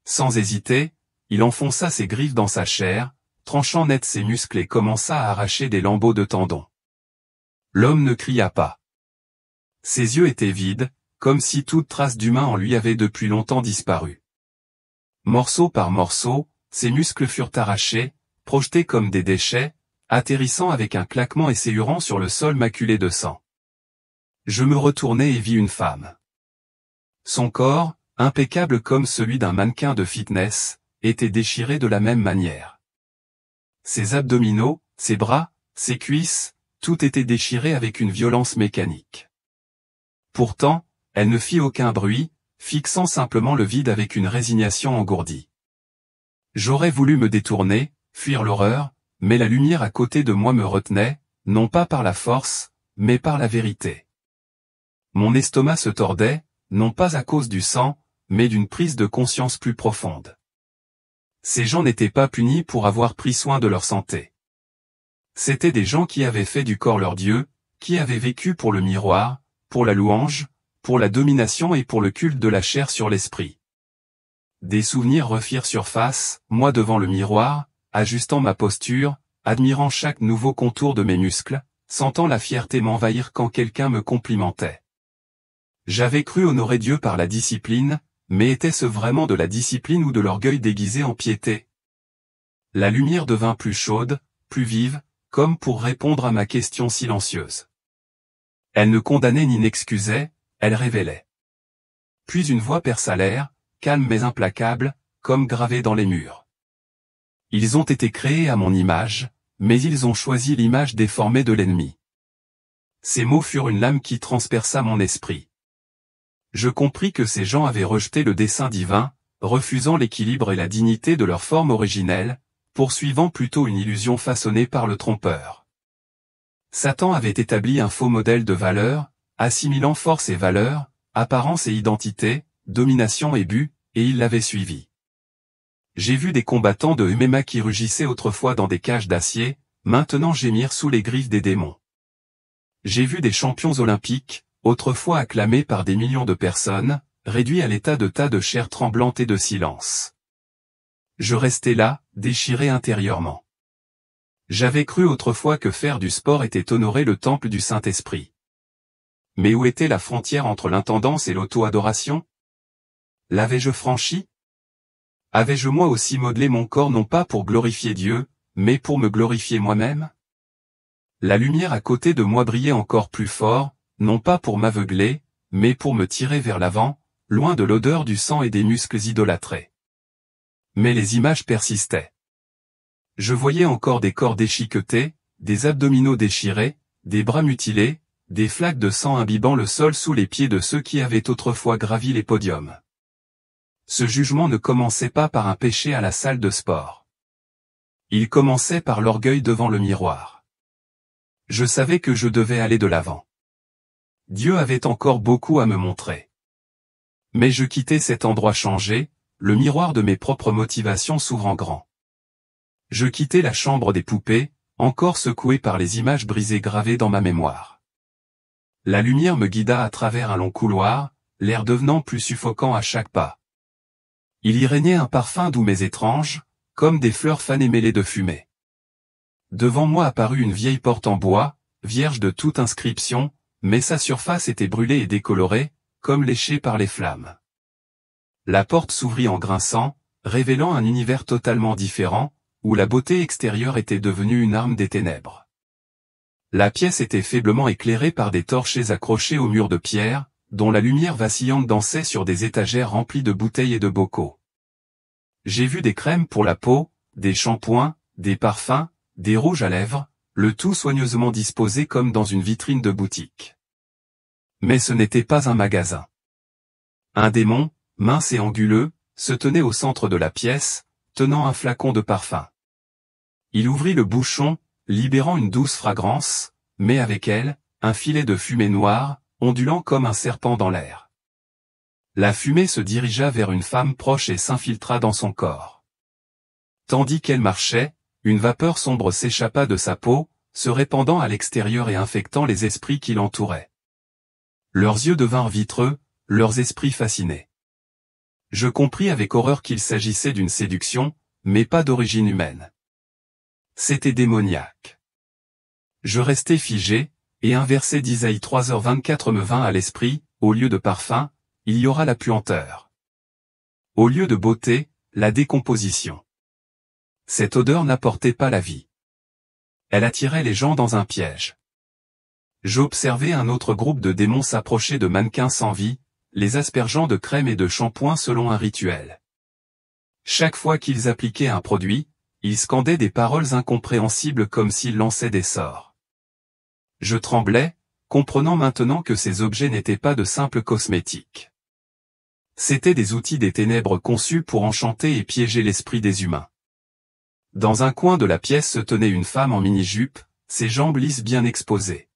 Sans hésiter, il enfonça ses griffes dans sa chair, tranchant net ses muscles et commença à arracher des lambeaux de tendons. L'homme ne cria pas. Ses yeux étaient vides, comme si toute trace d'humain en lui avait depuis longtemps disparu. Morceau par morceau, ses muscles furent arrachés, projetés comme des déchets, atterrissant avec un claquement et s'éhurant sur le sol maculé de sang. Je me retournai et vis une femme. Son corps, impeccable comme celui d'un mannequin de fitness, était déchiré de la même manière. Ses abdominaux, ses bras, ses cuisses, tout était déchiré avec une violence mécanique. Pourtant, elle ne fit aucun bruit, fixant simplement le vide avec une résignation engourdie. J'aurais voulu me détourner, fuir l'horreur, mais la lumière à côté de moi me retenait, non pas par la force, mais par la vérité. Mon estomac se tordait, non pas à cause du sang, mais d'une prise de conscience plus profonde. Ces gens n'étaient pas punis pour avoir pris soin de leur santé. C'étaient des gens qui avaient fait du corps leur Dieu, qui avaient vécu pour le miroir, pour la louange, pour la domination et pour le culte de la chair sur l'esprit. Des souvenirs refirent surface, moi devant le miroir, ajustant ma posture, admirant chaque nouveau contour de mes muscles, sentant la fierté m'envahir quand quelqu'un me complimentait. J'avais cru honorer Dieu par la discipline, mais était-ce vraiment de la discipline ou de l'orgueil déguisé en piété? La lumière devint plus chaude, plus vive, comme pour répondre à ma question silencieuse. Elle ne condamnait ni n'excusait, elle révélait. Puis une voix perça l'air, calme mais implacable, comme gravée dans les murs. Ils ont été créés à mon image, mais ils ont choisi l'image déformée de l'ennemi. Ces mots furent une lame qui transperça mon esprit. Je compris que ces gens avaient rejeté le dessein divin, refusant l'équilibre et la dignité de leur forme originelle, poursuivant plutôt une illusion façonnée par le trompeur. Satan avait établi un faux modèle de valeur, assimilant force et valeur, apparence et identité, domination et but, et il l'avait suivi. J'ai vu des combattants de MMA qui rugissaient autrefois dans des cages d'acier, maintenant gémir sous les griffes des démons. J'ai vu des champions olympiques, autrefois acclamés par des millions de personnes, réduits à l'état de tas de chair tremblante et de silence. Je restais là, déchiré intérieurement. J'avais cru autrefois que faire du sport était honorer le temple du Saint-Esprit. Mais où était la frontière entre l'intendance et l'auto-adoration? L'avais-je franchie? Avais-je moi aussi modelé mon corps non pas pour glorifier Dieu, mais pour me glorifier moi-même? La lumière à côté de moi brillait encore plus fort, non pas pour m'aveugler, mais pour me tirer vers l'avant, loin de l'odeur du sang et des muscles idolâtrés. Mais les images persistaient. Je voyais encore des corps déchiquetés, des abdominaux déchirés, des bras mutilés, des flaques de sang imbibant le sol sous les pieds de ceux qui avaient autrefois gravi les podiums. Ce jugement ne commençait pas par un péché à la salle de sport. Il commençait par l'orgueil devant le miroir. Je savais que je devais aller de l'avant. Dieu avait encore beaucoup à me montrer. Mais je quittais cet endroit changé, le miroir de mes propres motivations s'ouvrant grand. Je quittais la chambre des poupées, encore secouée par les images brisées gravées dans ma mémoire. La lumière me guida à travers un long couloir, l'air devenant plus suffocant à chaque pas. Il y régnait un parfum doux mais étrange, comme des fleurs fanées mêlées de fumée. Devant moi apparut une vieille porte en bois, vierge de toute inscription, mais sa surface était brûlée et décolorée, comme léchée par les flammes. La porte s'ouvrit en grinçant, révélant un univers totalement différent, où la beauté extérieure était devenue une arme des ténèbres. La pièce était faiblement éclairée par des torchers accrochés au mur de pierre, dont la lumière vacillante dansait sur des étagères remplies de bouteilles et de bocaux. J'ai vu des crèmes pour la peau, des shampoings, des parfums, des rouges à lèvres, le tout soigneusement disposé comme dans une vitrine de boutique. Mais ce n'était pas un magasin. Un démon, mince et anguleux, se tenait au centre de la pièce, tenant un flacon de parfum. Il ouvrit le bouchon, libérant une douce fragrance, mais avec elle, un filet de fumée noire, ondulant comme un serpent dans l'air. La fumée se dirigea vers une femme proche et s'infiltra dans son corps. Tandis qu'elle marchait, une vapeur sombre s'échappa de sa peau, se répandant à l'extérieur et infectant les esprits qui l'entouraient. Leurs yeux devinrent vitreux, leurs esprits fascinés. Je compris avec horreur qu'il s'agissait d'une séduction, mais pas d'origine humaine. C'était démoniaque. Je restai figé, et un verset d'Isaïe 3h24 me vint à l'esprit, au lieu de parfum, il y aura la puanteur. Au lieu de beauté, la décomposition. Cette odeur n'apportait pas la vie. Elle attirait les gens dans un piège. J'observai un autre groupe de démons s'approcher de mannequins sans vie, les aspergeant de crème et de shampoing selon un rituel. Chaque fois qu'ils appliquaient un produit, ils scandaient des paroles incompréhensibles comme s'ils lançaient des sorts. Je tremblais, comprenant maintenant que ces objets n'étaient pas de simples cosmétiques. C'étaient des outils des ténèbres conçus pour enchanter et piéger l'esprit des humains. Dans un coin de la pièce se tenait une femme en mini-jupe, ses jambes lisses bien exposées.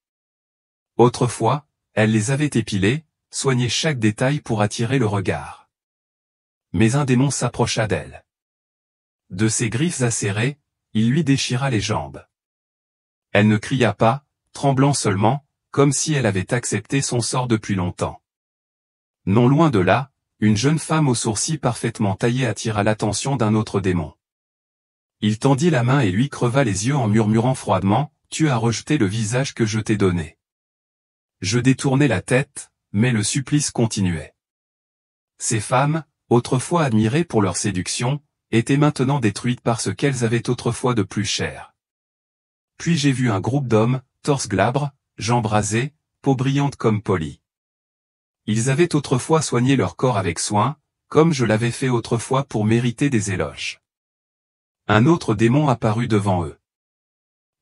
Autrefois, elle les avait épilées, soignait chaque détail pour attirer le regard. Mais un démon s'approcha d'elle. De ses griffes acérées, il lui déchira les jambes. Elle ne cria pas, tremblant seulement, comme si elle avait accepté son sort depuis longtemps. Non loin de là, une jeune femme aux sourcils parfaitement taillés attira l'attention d'un autre démon. Il tendit la main et lui creva les yeux en murmurant froidement, « Tu as rejeté le visage que je t'ai donné. » Je détournai la tête, mais le supplice continuait. Ces femmes, autrefois admirées pour leur séduction, étaient maintenant détruites par ce qu'elles avaient autrefois de plus cher. Puis j'ai vu un groupe d'hommes, torse glabre, jambes rasées, peau brillante comme polie. Ils avaient autrefois soigné leur corps avec soin, comme je l'avais fait autrefois pour mériter des éloges. Un autre démon apparut devant eux.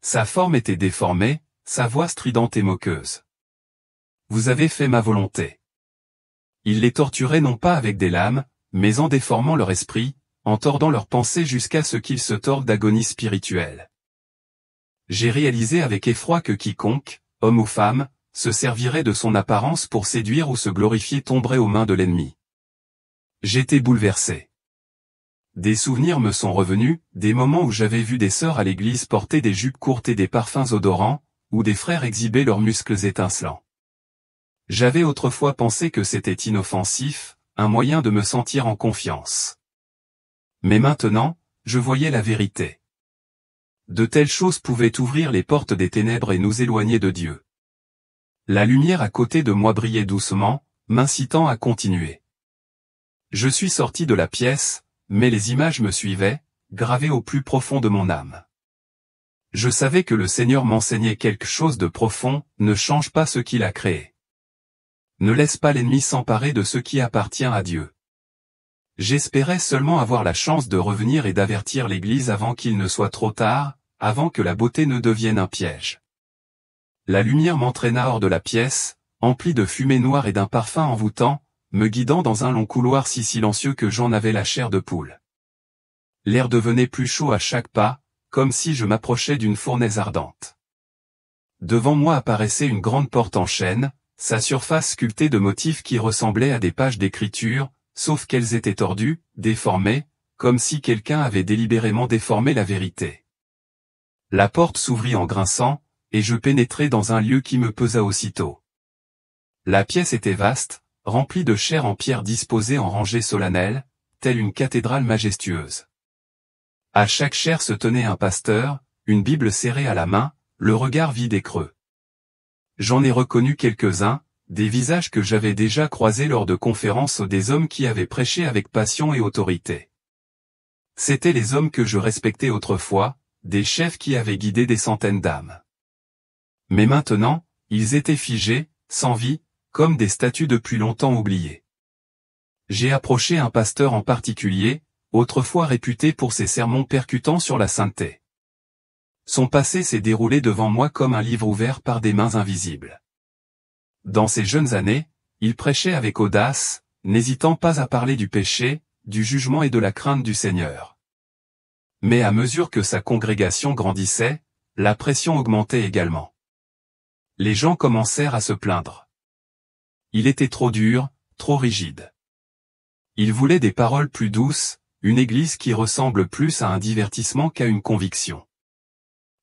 Sa forme était déformée, sa voix stridente et moqueuse. « Vous avez fait ma volonté. » Il les torturait non pas avec des lames, mais en déformant leur esprit, en tordant leurs pensées jusqu'à ce qu'ils se tordent d'agonie spirituelle. J'ai réalisé avec effroi que quiconque, homme ou femme, se servirait de son apparence pour séduire ou se glorifier tomberait aux mains de l'ennemi. J'étais bouleversé. Des souvenirs me sont revenus, des moments où j'avais vu des sœurs à l'église porter des jupes courtes et des parfums odorants, ou des frères exhiber leurs muscles étincelants. J'avais autrefois pensé que c'était inoffensif, un moyen de me sentir en confiance. Mais maintenant, je voyais la vérité. De telles choses pouvaient ouvrir les portes des ténèbres et nous éloigner de Dieu. La lumière à côté de moi brillait doucement, m'incitant à continuer. Je suis sorti de la pièce, mais les images me suivaient, gravées au plus profond de mon âme. Je savais que le Seigneur m'enseignait quelque chose de profond, ne change pas ce qu'il a créé. Ne laisse pas l'ennemi s'emparer de ce qui appartient à Dieu. J'espérais seulement avoir la chance de revenir et d'avertir l'Église avant qu'il ne soit trop tard, avant que la beauté ne devienne un piège. La lumière m'entraîna hors de la pièce, emplie de fumée noire et d'un parfum envoûtant, me guidant dans un long couloir si silencieux que j'en avais la chair de poule. L'air devenait plus chaud à chaque pas, comme si je m'approchais d'une fournaise ardente. Devant moi apparaissait une grande porte en chêne, sa surface sculptée de motifs qui ressemblaient à des pages d'écriture, sauf qu'elles étaient tordues, déformées, comme si quelqu'un avait délibérément déformé la vérité. La porte s'ouvrit en grinçant, et je pénétrai dans un lieu qui me pesa aussitôt. La pièce était vaste, remplie de chair en pierre disposée en rangées solennelles, telle une cathédrale majestueuse. À chaque chaire se tenait un pasteur, une Bible serrée à la main, le regard vide et creux. J'en ai reconnu quelques-uns, des visages que j'avais déjà croisés lors de conférences des hommes qui avaient prêché avec passion et autorité. C'étaient les hommes que je respectais autrefois, des chefs qui avaient guidé des centaines d'âmes. Mais maintenant, ils étaient figés, sans vie, comme des statues depuis longtemps oubliées. J'ai approché un pasteur en particulier, autrefois réputé pour ses sermons percutants sur la sainteté. Son passé s'est déroulé devant moi comme un livre ouvert par des mains invisibles. Dans ses jeunes années, il prêchait avec audace, n'hésitant pas à parler du péché, du jugement et de la crainte du Seigneur. Mais à mesure que sa congrégation grandissait, la pression augmentait également. Les gens commencèrent à se plaindre. Il était trop dur, trop rigide. Ils voulaient des paroles plus douces, une église qui ressemble plus à un divertissement qu'à une conviction.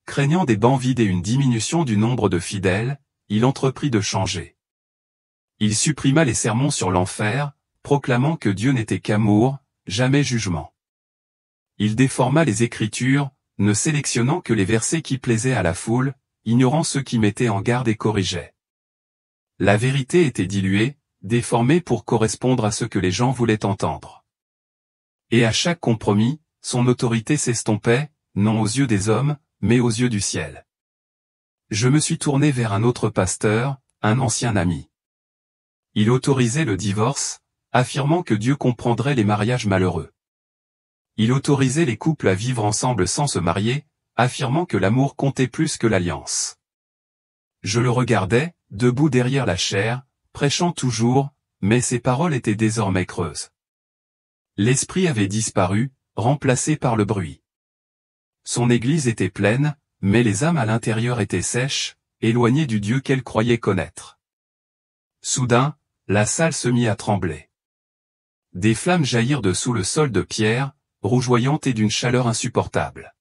Craignant des bancs vides et une diminution du nombre de fidèles, il entreprit de changer. Il supprima les sermons sur l'enfer, proclamant que Dieu n'était qu'amour, jamais jugement. Il déforma les Écritures, ne sélectionnant que les versets qui plaisaient à la foule, ignorant ceux qui mettaient en garde et corrigeaient. La vérité était diluée, déformée pour correspondre à ce que les gens voulaient entendre. Et à chaque compromis, son autorité s'estompait, non aux yeux des hommes, mais aux yeux du ciel. Je me suis tourné vers un autre pasteur, un ancien ami. Il autorisait le divorce, affirmant que Dieu comprendrait les mariages malheureux. Il autorisait les couples à vivre ensemble sans se marier, affirmant que l'amour comptait plus que l'alliance. Je le regardais, debout derrière la chaire, prêchant toujours, mais ses paroles étaient désormais creuses. L'esprit avait disparu, remplacé par le bruit. Son église était pleine, mais les âmes à l'intérieur étaient sèches, éloignées du Dieu qu'elle croyait connaître. Soudain, la salle se mit à trembler. Des flammes jaillirent de sous le sol de pierre, rougeoyantes et d'une chaleur insupportable.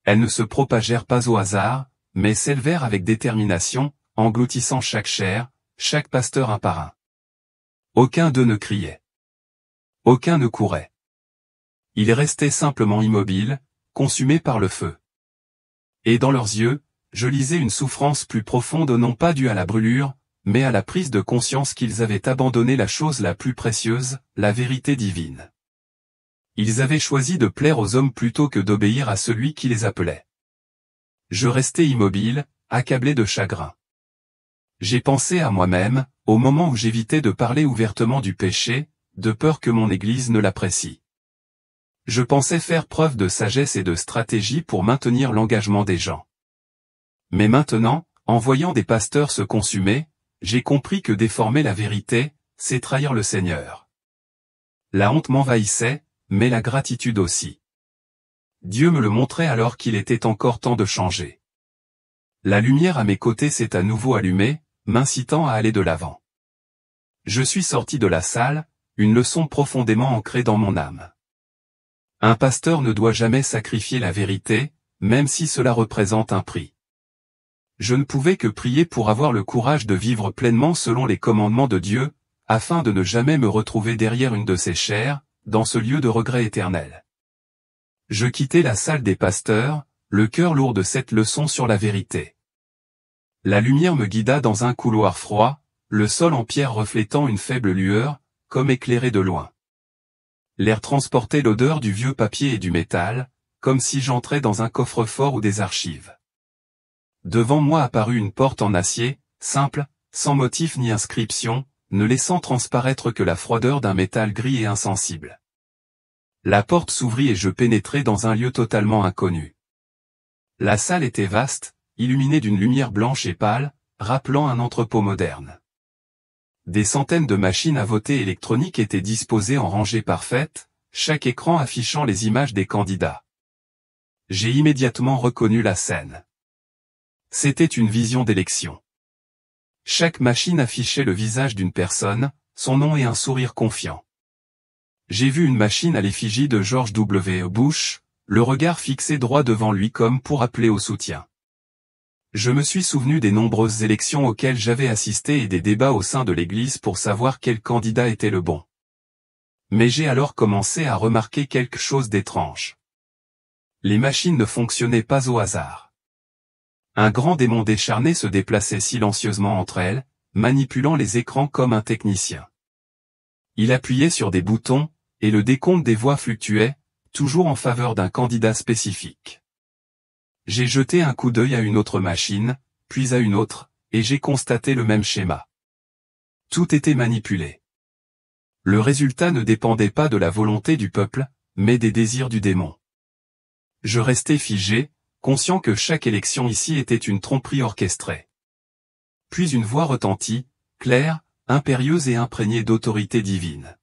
Elles ne se propagèrent pas au hasard, mais s'élevèrent avec détermination, engloutissant chaque chair, chaque pasteur un par un. Aucun d'eux ne criait. Aucun ne courait. Ils restaient simplement immobiles, consumés par le feu. Et dans leurs yeux, je lisais une souffrance plus profonde non pas due à la brûlure, mais à la prise de conscience qu'ils avaient abandonné la chose la plus précieuse, la vérité divine. Ils avaient choisi de plaire aux hommes plutôt que d'obéir à celui qui les appelait. Je restais immobile, accablé de chagrin. J'ai pensé à moi-même, au moment où j'évitais de parler ouvertement du péché, de peur que mon Église ne l'apprécie. Je pensais faire preuve de sagesse et de stratégie pour maintenir l'engagement des gens. Mais maintenant, en voyant des pasteurs se consumer, j'ai compris que déformer la vérité, c'est trahir le Seigneur. La honte m'envahissait, mais la gratitude aussi. Dieu me le montrait alors qu'il était encore temps de changer. La lumière à mes côtés s'est à nouveau allumée, m'incitant à aller de l'avant. Je suis sorti de la salle, une leçon profondément ancrée dans mon âme. Un pasteur ne doit jamais sacrifier la vérité, même si cela représente un prix. Je ne pouvais que prier pour avoir le courage de vivre pleinement selon les commandements de Dieu, afin de ne jamais me retrouver derrière une de ces chairs, dans ce lieu de regret éternel. Je quittai la salle des pasteurs, le cœur lourd de cette leçon sur la vérité. La lumière me guida dans un couloir froid, le sol en pierre reflétant une faible lueur, comme éclairé de loin. L'air transportait l'odeur du vieux papier et du métal, comme si j'entrais dans un coffre-fort ou des archives. Devant moi apparut une porte en acier, simple, sans motif ni inscription, ne laissant transparaître que la froideur d'un métal gris et insensible. La porte s'ouvrit et je pénétrai dans un lieu totalement inconnu. La salle était vaste, illuminée d'une lumière blanche et pâle, rappelant un entrepôt moderne. Des centaines de machines à voter électroniques étaient disposées en rangées parfaites, chaque écran affichant les images des candidats. J'ai immédiatement reconnu la scène. C'était une vision d'élection. Chaque machine affichait le visage d'une personne, son nom et un sourire confiant. J'ai vu une machine à l'effigie de George W. Bush, le regard fixé droit devant lui comme pour appeler au soutien. Je me suis souvenu des nombreuses élections auxquelles j'avais assisté et des débats au sein de l'Église pour savoir quel candidat était le bon. Mais j'ai alors commencé à remarquer quelque chose d'étrange. Les machines ne fonctionnaient pas au hasard. Un grand démon décharné se déplaçait silencieusement entre elles, manipulant les écrans comme un technicien. Il appuyait sur des boutons, et le décompte des voix fluctuait, toujours en faveur d'un candidat spécifique. J'ai jeté un coup d'œil à une autre machine, puis à une autre, et j'ai constaté le même schéma. Tout était manipulé. Le résultat ne dépendait pas de la volonté du peuple, mais des désirs du démon. Je restais figé, conscient que chaque élection ici était une tromperie orchestrée. Puis une voix retentit, claire, impérieuse et imprégnée d'autorité divine.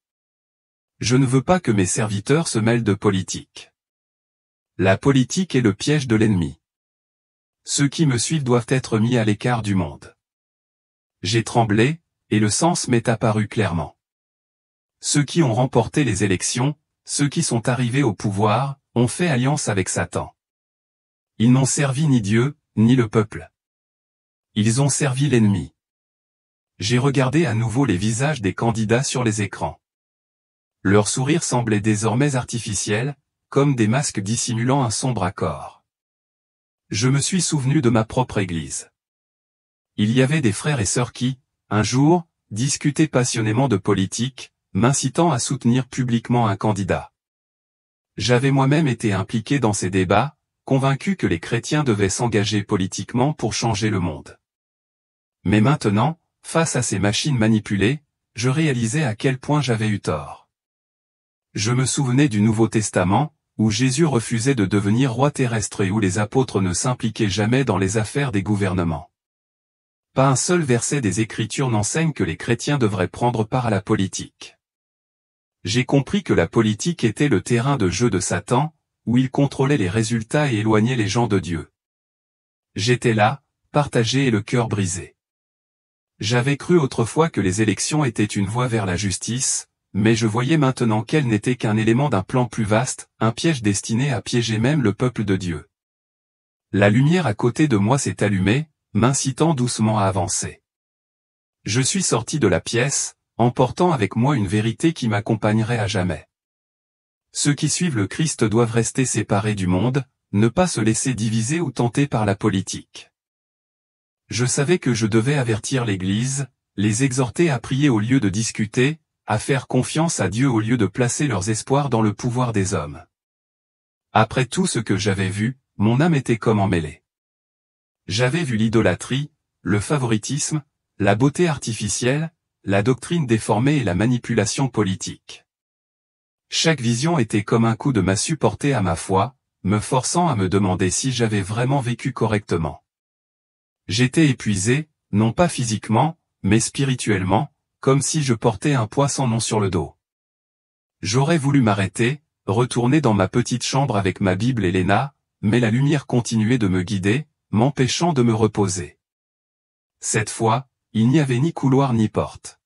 Je ne veux pas que mes serviteurs se mêlent de politique. La politique est le piège de l'ennemi. Ceux qui me suivent doivent être mis à l'écart du monde. J'ai tremblé, et le sens m'est apparu clairement. Ceux qui ont remporté les élections, ceux qui sont arrivés au pouvoir, ont fait alliance avec Satan. Ils n'ont servi ni Dieu, ni le peuple. Ils ont servi l'ennemi. J'ai regardé à nouveau les visages des candidats sur les écrans. Leur sourire semblait désormais artificiel, comme des masques dissimulant un sombre accord. Je me suis souvenu de ma propre église. Il y avait des frères et sœurs qui, un jour, discutaient passionnément de politique, m'incitant à soutenir publiquement un candidat. J'avais moi-même été impliqué dans ces débats, convaincu que les chrétiens devaient s'engager politiquement pour changer le monde. Mais maintenant, face à ces machines manipulées, je réalisais à quel point j'avais eu tort. Je me souvenais du Nouveau Testament, où Jésus refusait de devenir roi terrestre et où les apôtres ne s'impliquaient jamais dans les affaires des gouvernements. Pas un seul verset des Écritures n'enseigne que les chrétiens devraient prendre part à la politique. J'ai compris que la politique était le terrain de jeu de Satan, où il contrôlait les résultats et éloignait les gens de Dieu. J'étais là, partagé et le cœur brisé. J'avais cru autrefois que les élections étaient une voie vers la justice, mais je voyais maintenant qu'elles n'étaient qu'un élément d'un plan plus vaste, un piège destiné à piéger même le peuple de Dieu. La lumière à côté de moi s'est allumée, m'incitant doucement à avancer. Je suis sorti de la pièce, emportant avec moi une vérité qui m'accompagnerait à jamais. Ceux qui suivent le Christ doivent rester séparés du monde, ne pas se laisser diviser ou tenter par la politique. Je savais que je devais avertir l'Église, les exhorter à prier au lieu de discuter, à faire confiance à Dieu au lieu de placer leurs espoirs dans le pouvoir des hommes. Après tout ce que j'avais vu, mon âme était comme emmêlée. J'avais vu l'idolâtrie, le favoritisme, la beauté artificielle, la doctrine déformée et la manipulation politique. Chaque vision était comme un coup de massue porté à ma foi, me forçant à me demander si j'avais vraiment vécu correctement. J'étais épuisé, non pas physiquement, mais spirituellement, comme si je portais un poids sans nom sur le dos. J'aurais voulu m'arrêter, retourner dans ma petite chambre avec ma Bible et Léna, mais la lumière continuait de me guider, m'empêchant de me reposer. Cette fois, il n'y avait ni couloir ni porte.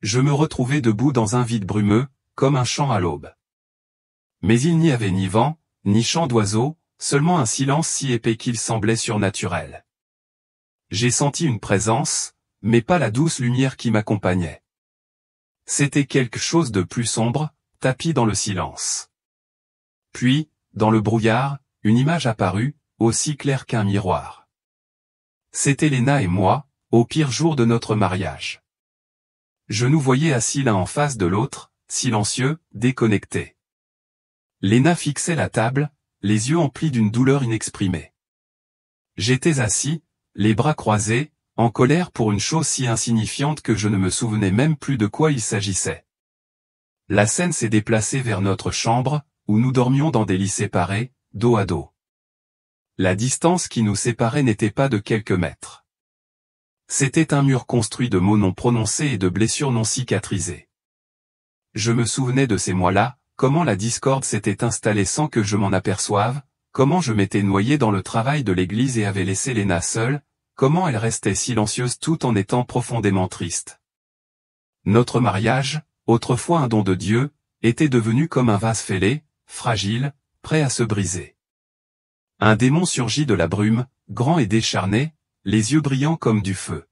Je me retrouvais debout dans un vide brumeux, comme un champ à l'aube. Mais il n'y avait ni vent, ni chant d'oiseaux, seulement un silence si épais qu'il semblait surnaturel. J'ai senti une présence, mais pas la douce lumière qui m'accompagnait. C'était quelque chose de plus sombre, tapi dans le silence. Puis, dans le brouillard, une image apparut, aussi claire qu'un miroir. C'était Léna et moi, au pire jour de notre mariage. Je nous voyais assis l'un en face de l'autre, silencieux, déconnectés. Léna fixait la table, les yeux emplis d'une douleur inexprimée. J'étais assis, les bras croisés, en colère pour une chose si insignifiante que je ne me souvenais même plus de quoi il s'agissait. La scène s'est déplacée vers notre chambre, où nous dormions dans des lits séparés, dos à dos. La distance qui nous séparait n'était pas de quelques mètres. C'était un mur construit de mots non prononcés et de blessures non cicatrisées. Je me souvenais de ces mois-là, comment la discorde s'était installée sans que je m'en aperçoive, comment je m'étais noyé dans le travail de l'église et avais laissé Léna seule, comment elle restait silencieuse tout en étant profondément triste. Notre mariage, autrefois un don de Dieu, était devenu comme un vase fêlé, fragile, prêt à se briser. Un démon surgit de la brume, grand et décharné, les yeux brillants comme du feu.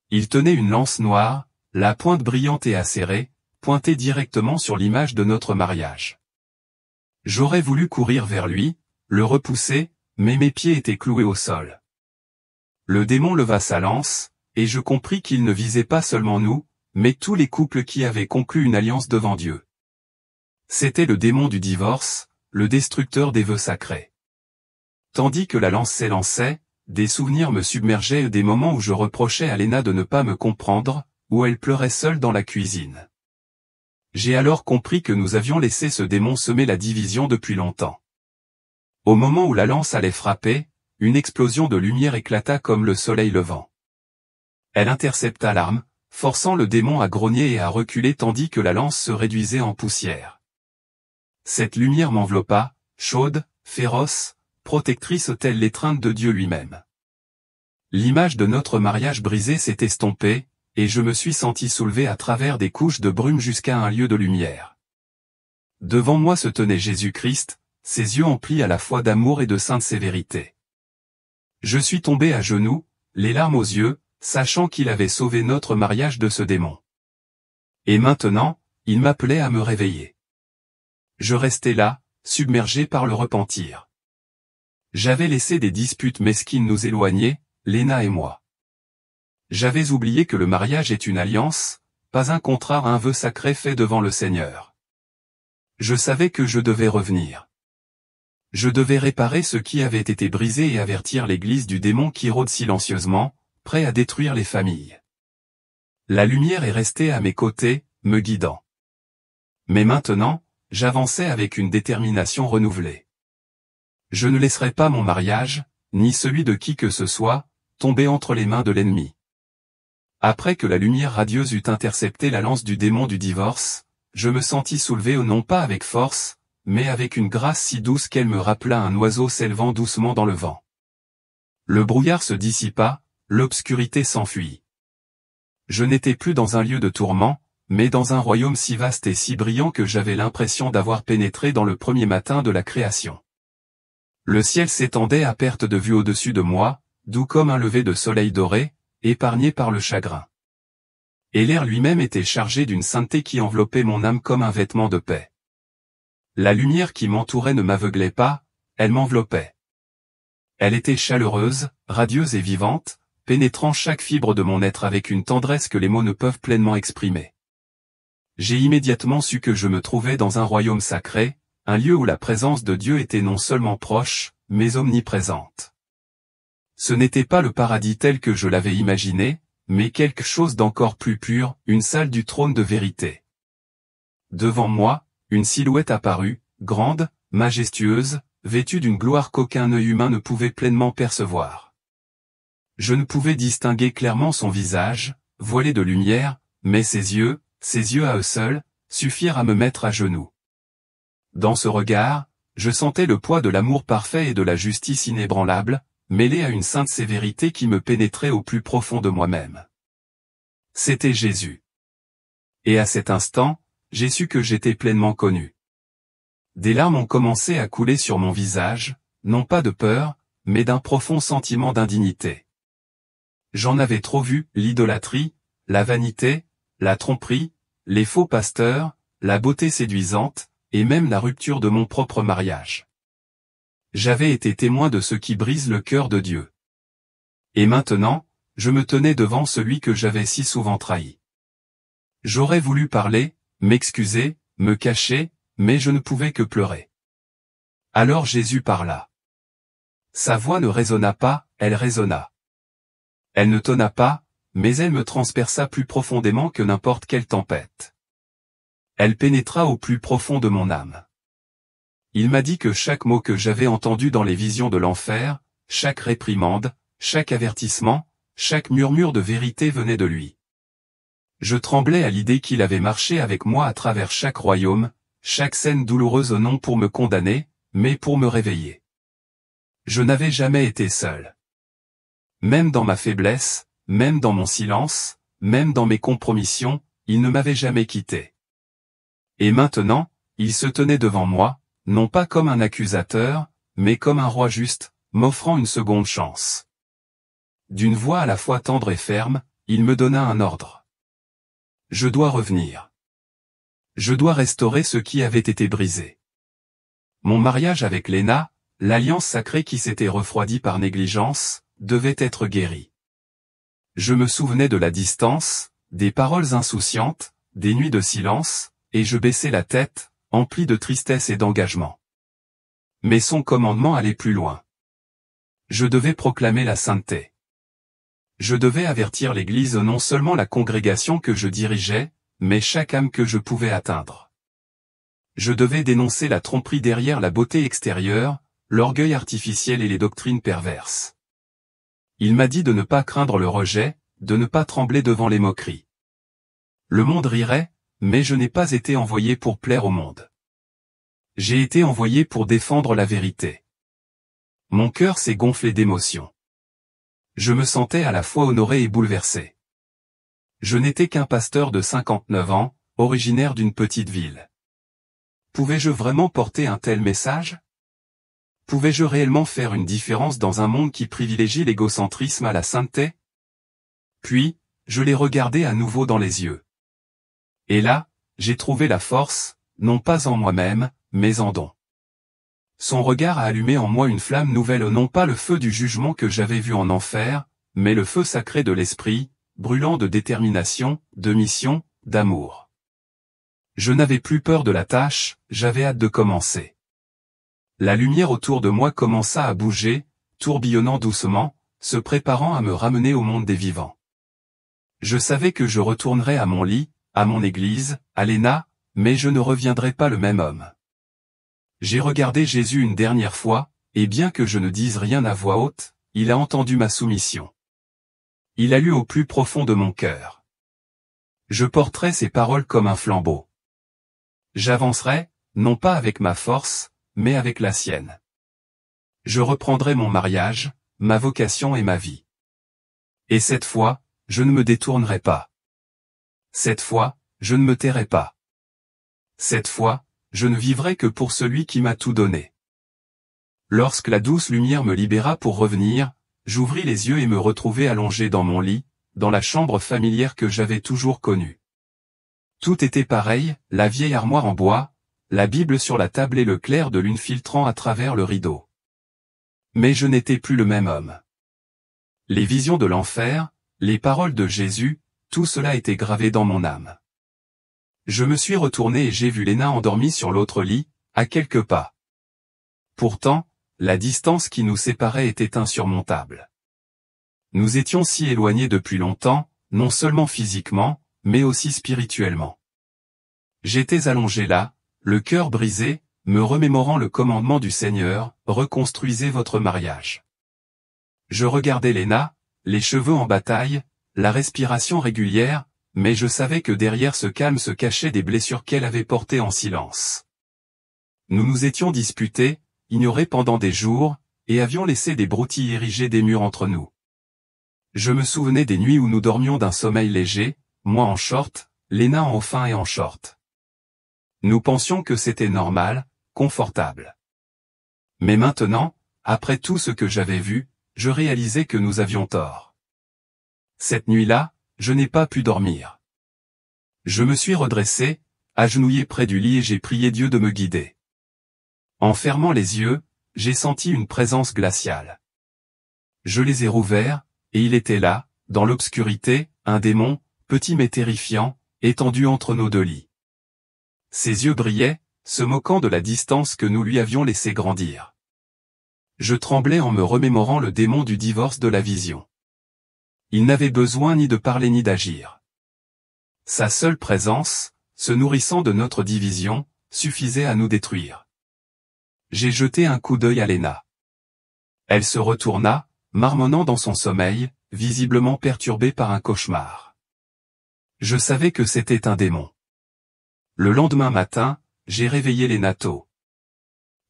Il tenait une lance noire, la pointe brillante et acérée, pointée directement sur l'image de notre mariage. J'aurais voulu courir vers lui, le repousser, mais mes pieds étaient cloués au sol. Le démon leva sa lance, et je compris qu'il ne visait pas seulement nous, mais tous les couples qui avaient conclu une alliance devant Dieu. C'était le démon du divorce, le destructeur des vœux sacrés. Tandis que la lance s'élançait, des souvenirs me submergeaient, des moments où je reprochais à Léna de ne pas me comprendre, où elle pleurait seule dans la cuisine. J'ai alors compris que nous avions laissé ce démon semer la division depuis longtemps. Au moment où la lance allait frapper, une explosion de lumière éclata comme le soleil levant. Elle intercepta l'arme, forçant le démon à grogner et à reculer tandis que la lance se réduisait en poussière. Cette lumière m'enveloppa, chaude, féroce, protectrice telle l'étreinte de Dieu lui-même. L'image de notre mariage brisé s'est estompée, et je me suis senti soulevé à travers des couches de brume jusqu'à un lieu de lumière. Devant moi se tenait Jésus-Christ, ses yeux emplis à la fois d'amour et de sainte sévérité. Je suis tombé à genoux, les larmes aux yeux, sachant qu'il avait sauvé notre mariage de ce démon. Et maintenant, il m'appelait à me réveiller. Je restais là, submergé par le repentir. J'avais laissé des disputes mesquines nous éloigner, Léna et moi. J'avais oublié que le mariage est une alliance, pas un contrat, un vœu sacré fait devant le Seigneur. Je savais que je devais revenir. Je devais réparer ce qui avait été brisé et avertir l'Église du démon qui rôde silencieusement, prêt à détruire les familles. La lumière est restée à mes côtés, me guidant. Mais maintenant, j'avançais avec une détermination renouvelée. Je ne laisserai pas mon mariage, ni celui de qui que ce soit, tomber entre les mains de l'ennemi. Après que la lumière radieuse eut intercepté la lance du démon du divorce, je me sentis soulevé non pas avec force, mais avec une grâce si douce qu'elle me rappela un oiseau s'élevant doucement dans le vent. Le brouillard se dissipa, l'obscurité s'enfuit. Je n'étais plus dans un lieu de tourment, mais dans un royaume si vaste et si brillant que j'avais l'impression d'avoir pénétré dans le premier matin de la création. Le ciel s'étendait à perte de vue au-dessus de moi, doux comme un lever de soleil doré, épargné par le chagrin. Et l'air lui-même était chargé d'une sainteté qui enveloppait mon âme comme un vêtement de paix. La lumière qui m'entourait ne m'aveuglait pas, elle m'enveloppait. Elle était chaleureuse, radieuse et vivante, pénétrant chaque fibre de mon être avec une tendresse que les mots ne peuvent pleinement exprimer. J'ai immédiatement su que je me trouvais dans un royaume sacré, un lieu où la présence de Dieu était non seulement proche, mais omniprésente. Ce n'était pas le paradis tel que je l'avais imaginé, mais quelque chose d'encore plus pur, une salle du trône de vérité. Devant moi, une silhouette apparut, grande, majestueuse, vêtue d'une gloire qu'aucun œil humain ne pouvait pleinement percevoir. Je ne pouvais distinguer clairement son visage, voilé de lumière, mais ses yeux à eux seuls, suffirent à me mettre à genoux. Dans ce regard, je sentais le poids de l'amour parfait et de la justice inébranlable, mêlé à une sainte sévérité qui me pénétrait au plus profond de moi-même. C'était Jésus. Et à cet instant, j'ai su que j'étais pleinement connu. Des larmes ont commencé à couler sur mon visage, non pas de peur, mais d'un profond sentiment d'indignité. J'en avais trop vu, l'idolâtrie, la vanité, la tromperie, les faux pasteurs, la beauté séduisante, et même la rupture de mon propre mariage. J'avais été témoin de ce qui brise le cœur de Dieu. Et maintenant, je me tenais devant celui que j'avais si souvent trahi. J'aurais voulu parler, m'excuser, me cacher, mais je ne pouvais que pleurer. Alors Jésus parla. Sa voix ne résonna pas, elle résonna. Elle ne tonna pas, mais elle me transperça plus profondément que n'importe quelle tempête. Elle pénétra au plus profond de mon âme. Il m'a dit que chaque mot que j'avais entendu dans les visions de l'enfer, chaque réprimande, chaque avertissement, chaque murmure de vérité venait de lui. Je tremblais à l'idée qu'il avait marché avec moi à travers chaque royaume, chaque scène douloureuse non pour me condamner, mais pour me réveiller. Je n'avais jamais été seul. Même dans ma faiblesse, même dans mon silence, même dans mes compromissions, il ne m'avait jamais quitté. Et maintenant, il se tenait devant moi, non pas comme un accusateur, mais comme un roi juste, m'offrant une seconde chance. D'une voix à la fois tendre et ferme, il me donna un ordre. Je dois revenir. Je dois restaurer ce qui avait été brisé. Mon mariage avec Léna, l'alliance sacrée qui s'était refroidie par négligence, devait être guérie. Je me souvenais de la distance, des paroles insouciantes, des nuits de silence, et je baissai la tête, empli de tristesse et d'engagement. Mais son commandement allait plus loin. Je devais proclamer la sainteté. Je devais avertir l'Église, non seulement la congrégation que je dirigeais, mais chaque âme que je pouvais atteindre. Je devais dénoncer la tromperie derrière la beauté extérieure, l'orgueil artificiel et les doctrines perverses. Il m'a dit de ne pas craindre le rejet, de ne pas trembler devant les moqueries. Le monde rirait, mais je n'ai pas été envoyé pour plaire au monde. J'ai été envoyé pour défendre la vérité. Mon cœur s'est gonflé d'émotion. Je me sentais à la fois honoré et bouleversé. Je n'étais qu'un pasteur de 59 ans, originaire d'une petite ville. Pouvais-je vraiment porter un tel message? Pouvais-je réellement faire une différence dans un monde qui privilégie l'égocentrisme à la sainteté? Puis, je l'ai regardé à nouveau dans les yeux. Et là, j'ai trouvé la force, non pas en moi-même, mais en Don. Son regard a allumé en moi une flamme nouvelle, non pas le feu du jugement que j'avais vu en enfer, mais le feu sacré de l'esprit, brûlant de détermination, de mission, d'amour. Je n'avais plus peur de la tâche, j'avais hâte de commencer. La lumière autour de moi commença à bouger, tourbillonnant doucement, se préparant à me ramener au monde des vivants. Je savais que je retournerais à mon lit, à mon église, à l'ENA, mais je ne reviendrais pas le même homme. J'ai regardé Jésus une dernière fois, et bien que je ne dise rien à voix haute, il a entendu ma soumission. Il a lu au plus profond de mon cœur. Je porterai ses paroles comme un flambeau. J'avancerai, non pas avec ma force, mais avec la sienne. Je reprendrai mon mariage, ma vocation et ma vie. Et cette fois, je ne me détournerai pas. Cette fois, je ne me tairai pas. Cette fois, je ne vivrai que pour celui qui m'a tout donné. Lorsque la douce lumière me libéra pour revenir, j'ouvris les yeux et me retrouvai allongé dans mon lit, dans la chambre familière que j'avais toujours connue. Tout était pareil, la vieille armoire en bois, la Bible sur la table et le clair de lune filtrant à travers le rideau. Mais je n'étais plus le même homme. Les visions de l'enfer, les paroles de Jésus, tout cela était gravé dans mon âme. Je me suis retourné et j'ai vu Léna endormie sur l'autre lit, à quelques pas. Pourtant, la distance qui nous séparait était insurmontable. Nous étions si éloignés depuis longtemps, non seulement physiquement, mais aussi spirituellement. J'étais allongé là, le cœur brisé, me remémorant le commandement du Seigneur, reconstruisez votre mariage. Je regardais Léna, les cheveux en bataille, la respiration régulière, mais je savais que derrière ce calme se cachaient des blessures qu'elle avait portées en silence. Nous nous étions disputés, ignorés pendant des jours, et avions laissé des broutilles ériger des murs entre nous. Je me souvenais des nuits où nous dormions d'un sommeil léger, moi en short, Léna en haut fin et en short. Nous pensions que c'était normal, confortable. Mais maintenant, après tout ce que j'avais vu, je réalisais que nous avions tort. Cette nuit-là, je n'ai pas pu dormir. Je me suis redressé, agenouillé près du lit et j'ai prié Dieu de me guider. En fermant les yeux, j'ai senti une présence glaciale. Je les ai rouverts, et il était là, dans l'obscurité, un démon, petit mais terrifiant, étendu entre nos deux lits. Ses yeux brillaient, se moquant de la distance que nous lui avions laissé grandir. Je tremblais en me remémorant le démon du divorce de la vision. Il n'avait besoin ni de parler ni d'agir. Sa seule présence, se nourrissant de notre division, suffisait à nous détruire. J'ai jeté un coup d'œil à Léna. Elle se retourna, marmonnant dans son sommeil, visiblement perturbée par un cauchemar. Je savais que c'était un démon. Le lendemain matin, j'ai réveillé Léna tôt.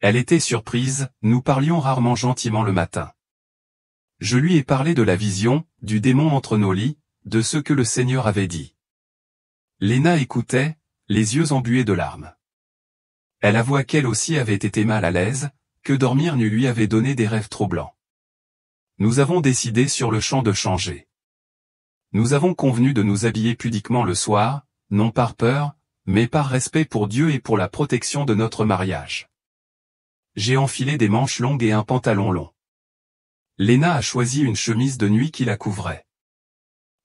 Elle était surprise, nous parlions rarement gentiment le matin. Je lui ai parlé de la vision, du démon entre nos lits, de ce que le Seigneur avait dit. Léna écoutait, les yeux embués de larmes. Elle avoua qu'elle aussi avait été mal à l'aise, que dormir nu lui avait donné des rêves troublants. Nous avons décidé sur le champ de changer. Nous avons convenu de nous habiller pudiquement le soir, non par peur, mais par respect pour Dieu et pour la protection de notre mariage. J'ai enfilé des manches longues et un pantalon long. Léna a choisi une chemise de nuit qui la couvrait.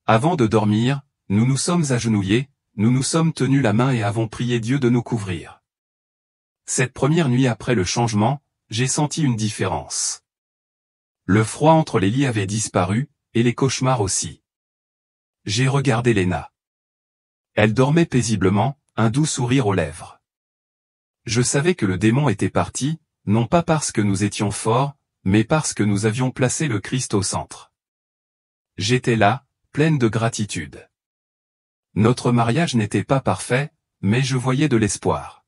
Avant de dormir, nous nous sommes agenouillés, nous nous sommes tenus la main et avons prié Dieu de nous couvrir. Cette première nuit après le changement, j'ai senti une différence. Le froid entre les lits avait disparu, et les cauchemars aussi. J'ai regardé Léna. Elle dormait paisiblement, un doux sourire aux lèvres. Je savais que le démon était parti, non pas parce que nous étions forts, mais parce que nous avions placé le Christ au centre. J'étais là, pleine de gratitude. Notre mariage n'était pas parfait, mais je voyais de l'espoir.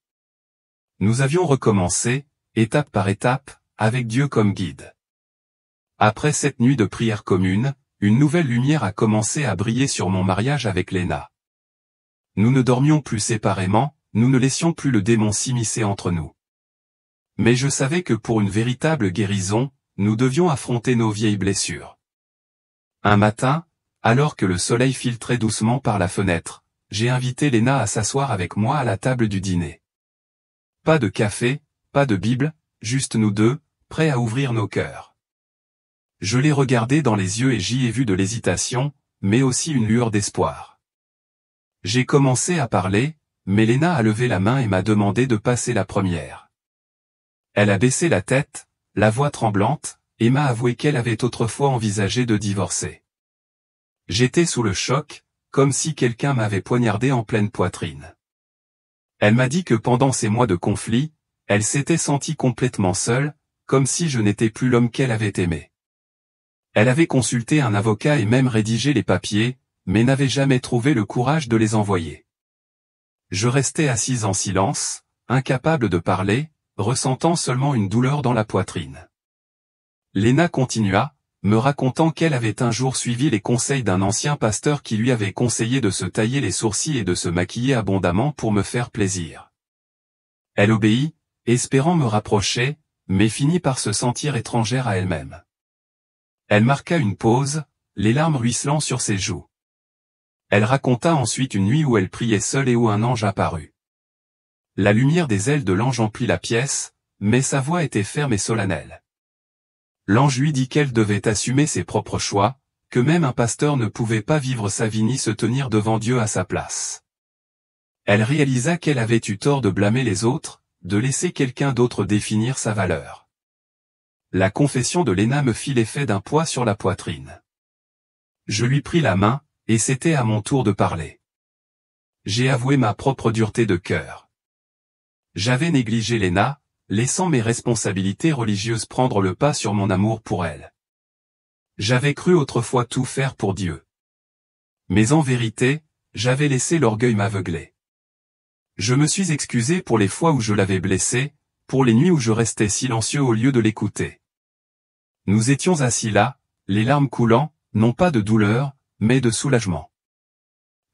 Nous avions recommencé, étape par étape, avec Dieu comme guide. Après cette nuit de prière commune, une nouvelle lumière a commencé à briller sur mon mariage avec Léna. Nous ne dormions plus séparément, nous ne laissions plus le démon s'immiscer entre nous. Mais je savais que pour une véritable guérison, nous devions affronter nos vieilles blessures. Un matin, alors que le soleil filtrait doucement par la fenêtre, j'ai invité Léna à s'asseoir avec moi à la table du dîner. Pas de café, pas de Bible, juste nous deux, prêts à ouvrir nos cœurs. Je l'ai regardée dans les yeux et j'y ai vu de l'hésitation, mais aussi une lueur d'espoir. J'ai commencé à parler, mais Léna a levé la main et m'a demandé de passer la première. Elle a baissé la tête, la voix tremblante, et m'a avoué qu'elle avait autrefois envisagé de divorcer. J'étais sous le choc, comme si quelqu'un m'avait poignardé en pleine poitrine. Elle m'a dit que pendant ces mois de conflit, elle s'était sentie complètement seule, comme si je n'étais plus l'homme qu'elle avait aimé. Elle avait consulté un avocat et même rédigé les papiers, mais n'avait jamais trouvé le courage de les envoyer. Je restais assise en silence, incapable de parler, ressentant seulement une douleur dans la poitrine. Léna continua, me racontant qu'elle avait un jour suivi les conseils d'un ancien pasteur qui lui avait conseillé de se tailler les sourcils et de se maquiller abondamment pour me faire plaisir. Elle obéit, espérant me rapprocher, mais finit par se sentir étrangère à elle-même. Elle marqua une pause, les larmes ruisselant sur ses joues. Elle raconta ensuite une nuit où elle priait seule et où un ange apparut. La lumière des ailes de l'ange emplit la pièce, mais sa voix était ferme et solennelle. L'ange lui dit qu'elle devait assumer ses propres choix, que même un pasteur ne pouvait pas vivre sa vie ni se tenir devant Dieu à sa place. Elle réalisa qu'elle avait eu tort de blâmer les autres, de laisser quelqu'un d'autre définir sa valeur. La confession de Léna me fit l'effet d'un poids sur la poitrine. Je lui pris la main, et c'était à mon tour de parler. J'ai avoué ma propre dureté de cœur. J'avais négligé Léna, laissant mes responsabilités religieuses prendre le pas sur mon amour pour elle. J'avais cru autrefois tout faire pour Dieu. Mais en vérité, j'avais laissé l'orgueil m'aveugler. Je me suis excusé pour les fois où je l'avais blessée, pour les nuits où je restais silencieux au lieu de l'écouter. Nous étions assis là, les larmes coulant, non pas de douleur, mais de soulagement.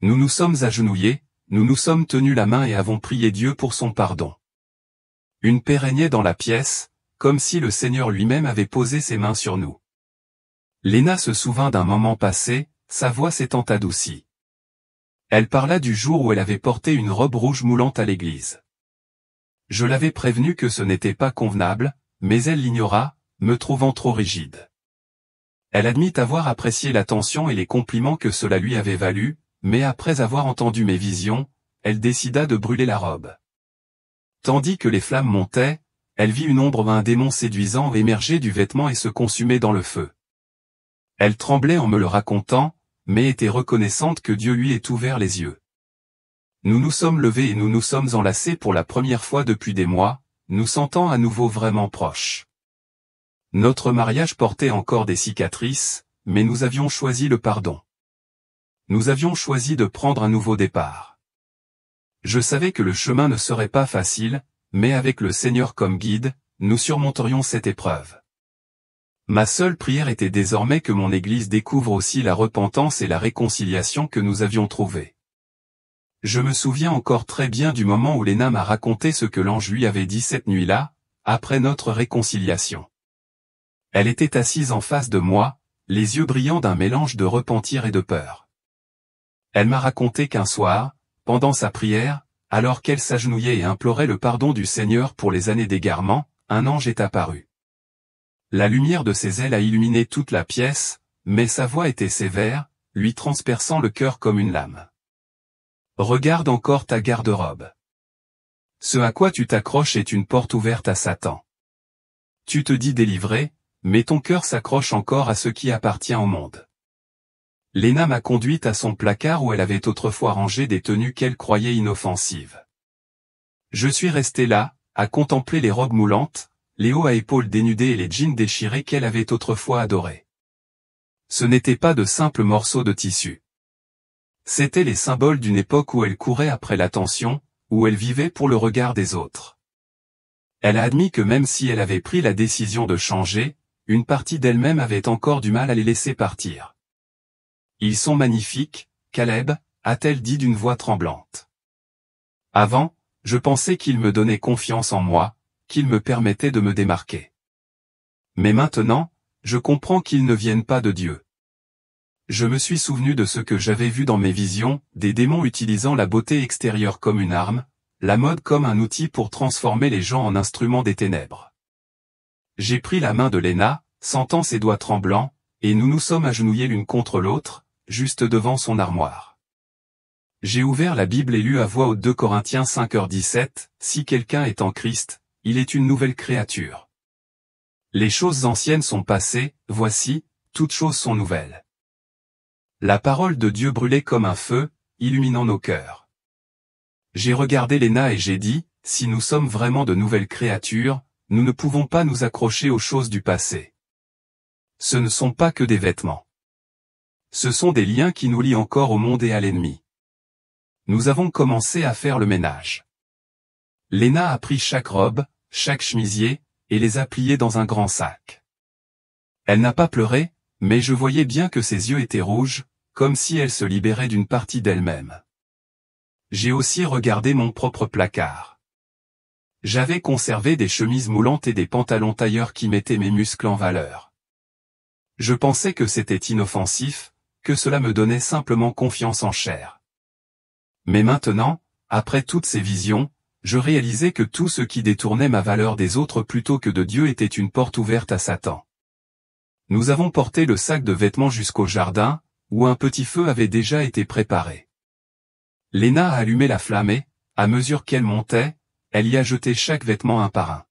Nous nous sommes agenouillés, nous nous sommes tenus la main et avons prié Dieu pour son pardon. Une paix régnait dans la pièce, comme si le Seigneur lui-même avait posé ses mains sur nous. Léna se souvint d'un moment passé, sa voix s'étant adoucie. Elle parla du jour où elle avait porté une robe rouge moulante à l'église. Je l'avais prévenue que ce n'était pas convenable, mais elle l'ignora, me trouvant trop rigide. Elle admit avoir apprécié l'attention et les compliments que cela lui avait valu, mais après avoir entendu mes visions, elle décida de brûler la robe. Tandis que les flammes montaient, elle vit une ombre d'un démon séduisant émerger du vêtement et se consumer dans le feu. Elle tremblait en me le racontant, mais était reconnaissante que Dieu lui ait ouvert les yeux. Nous nous sommes levés et nous nous sommes enlacés pour la première fois depuis des mois, nous sentant à nouveau vraiment proches. Notre mariage portait encore des cicatrices, mais nous avions choisi le pardon. Nous avions choisi de prendre un nouveau départ. Je savais que le chemin ne serait pas facile, mais avec le Seigneur comme guide, nous surmonterions cette épreuve. Ma seule prière était désormais que mon Église découvre aussi la repentance et la réconciliation que nous avions trouvées. Je me souviens encore très bien du moment où Léna m'a raconté ce que l'ange lui avait dit cette nuit-là, après notre réconciliation. Elle était assise en face de moi, les yeux brillants d'un mélange de repentir et de peur. Elle m'a raconté qu'un soir, pendant sa prière, alors qu'elle s'agenouillait et implorait le pardon du Seigneur pour les années d'égarement, un ange est apparu. La lumière de ses ailes a illuminé toute la pièce, mais sa voix était sévère, lui transperçant le cœur comme une lame. Regarde encore ta garde-robe. Ce à quoi tu t'accroches est une porte ouverte à Satan. Tu te dis délivré, mais ton cœur s'accroche encore à ce qui appartient au monde. Léna m'a conduite à son placard où elle avait autrefois rangé des tenues qu'elle croyait inoffensives. Je suis resté là, à contempler les robes moulantes, les hauts à épaules dénudés et les jeans déchirés qu'elle avait autrefois adorés. Ce n'étaient pas de simples morceaux de tissu. C'étaient les symboles d'une époque où elle courait après l'attention, où elle vivait pour le regard des autres. Elle a admis que même si elle avait pris la décision de changer, une partie d'elle-même avait encore du mal à les laisser partir. Ils sont magnifiques, Caleb, a-t-elle dit d'une voix tremblante. Avant, je pensais qu'ils me donnaient confiance en moi, qu'ils me permettaient de me démarquer. Mais maintenant, je comprends qu'ils ne viennent pas de Dieu. Je me suis souvenu de ce que j'avais vu dans mes visions, des démons utilisant la beauté extérieure comme une arme, la mode comme un outil pour transformer les gens en instruments des ténèbres. J'ai pris la main de Léna, sentant ses doigts tremblants, et nous nous sommes agenouillés l'une contre l'autre, juste devant son armoire. J'ai ouvert la Bible et lu à voix haute 2 Corinthiens 5h17, « Si quelqu'un est en Christ, il est une nouvelle créature. Les choses anciennes sont passées, voici, toutes choses sont nouvelles. » La parole de Dieu brûlait comme un feu, illuminant nos cœurs. J'ai regardé Léna et j'ai dit, si nous sommes vraiment de nouvelles créatures, nous ne pouvons pas nous accrocher aux choses du passé. Ce ne sont pas que des vêtements. Ce sont des liens qui nous lient encore au monde et à l'ennemi. Nous avons commencé à faire le ménage. Léna a pris chaque robe, chaque chemisier, et les a pliés dans un grand sac. Elle n'a pas pleuré, mais je voyais bien que ses yeux étaient rouges, comme si elle se libérait d'une partie d'elle-même. J'ai aussi regardé mon propre placard. J'avais conservé des chemises moulantes et des pantalons tailleurs qui mettaient mes muscles en valeur. Je pensais que c'était inoffensif, que cela me donnait simplement confiance en chair. Mais maintenant, après toutes ces visions, je réalisais que tout ce qui détournait ma valeur des autres plutôt que de Dieu était une porte ouverte à Satan. Nous avons porté le sac de vêtements jusqu'au jardin, où un petit feu avait déjà été préparé. Léna a allumé la flamme et, à mesure qu'elle montait, elle y a jeté chaque vêtement un par un.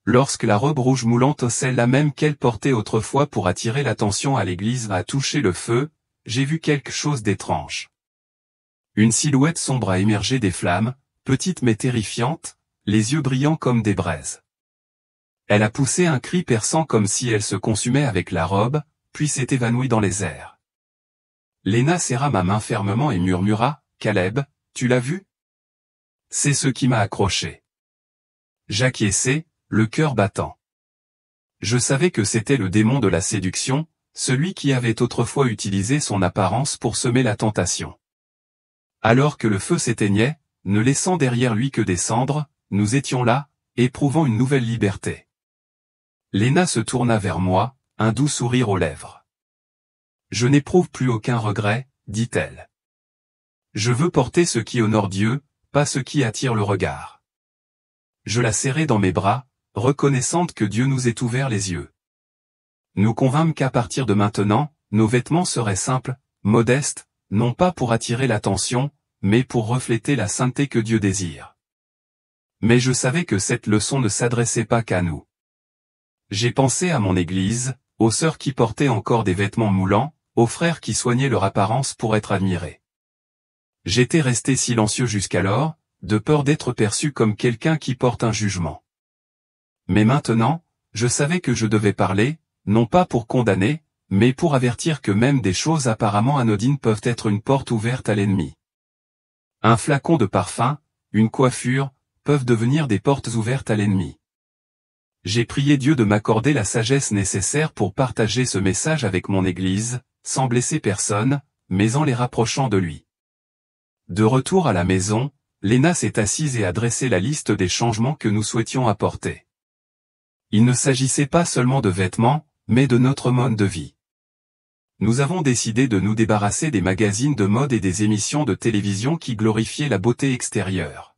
Lorsque la robe rouge moulante, celle-là même qu'elle portait autrefois pour attirer l'attention à l'église, a touché le feu, j'ai vu quelque chose d'étrange. Une silhouette sombre a émergé des flammes, petite mais terrifiante, les yeux brillants comme des braises. Elle a poussé un cri perçant comme si elle se consumait avec la robe, puis s'est évanouie dans les airs. Léna serra ma main fermement et murmura, « Caleb, tu l'as vu ? » C'est ce qui m'a accroché. J'acquiesçai, le cœur battant. Je savais que c'était le démon de la séduction, celui qui avait autrefois utilisé son apparence pour semer la tentation. Alors que le feu s'éteignait, ne laissant derrière lui que des cendres, nous étions là, éprouvant une nouvelle liberté. Léna se tourna vers moi, un doux sourire aux lèvres. « Je n'éprouve plus aucun regret, » dit-elle. « Je veux porter ce qui honore Dieu, pas ce qui attire le regard. » Je la serrai dans mes bras, reconnaissante que Dieu nous ait ouvert les yeux. Nous convînmes qu'à partir de maintenant, nos vêtements seraient simples, modestes, non pas pour attirer l'attention, mais pour refléter la sainteté que Dieu désire. Mais je savais que cette leçon ne s'adressait pas qu'à nous. J'ai pensé à mon église, aux sœurs qui portaient encore des vêtements moulants, aux frères qui soignaient leur apparence pour être admirés. J'étais resté silencieux jusqu'alors, de peur d'être perçu comme quelqu'un qui porte un jugement. Mais maintenant, je savais que je devais parler, non pas pour condamner, mais pour avertir que même des choses apparemment anodines peuvent être une porte ouverte à l'ennemi. Un flacon de parfum, une coiffure, peuvent devenir des portes ouvertes à l'ennemi. J'ai prié Dieu de m'accorder la sagesse nécessaire pour partager ce message avec mon Église, sans blesser personne, mais en les rapprochant de lui. De retour à la maison, Léna s'est assise et a dressé la liste des changements que nous souhaitions apporter. Il ne s'agissait pas seulement de vêtements, mais de notre mode de vie. Nous avons décidé de nous débarrasser des magazines de mode et des émissions de télévision qui glorifiaient la beauté extérieure.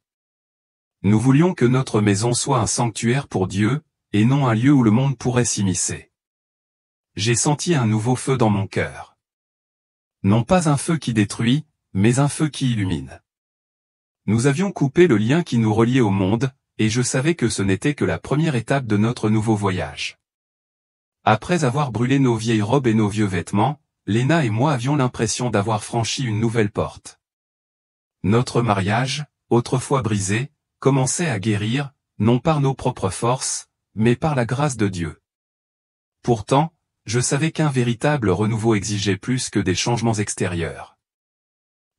Nous voulions que notre maison soit un sanctuaire pour Dieu, et non un lieu où le monde pourrait s'immiscer. J'ai senti un nouveau feu dans mon cœur. Non pas un feu qui détruit, mais un feu qui illumine. Nous avions coupé le lien qui nous reliait au monde, et je savais que ce n'était que la première étape de notre nouveau voyage. Après avoir brûlé nos vieilles robes et nos vieux vêtements, Léna et moi avions l'impression d'avoir franchi une nouvelle porte. Notre mariage, autrefois brisé, commençait à guérir, non par nos propres forces, mais par la grâce de Dieu. Pourtant, je savais qu'un véritable renouveau exigeait plus que des changements extérieurs.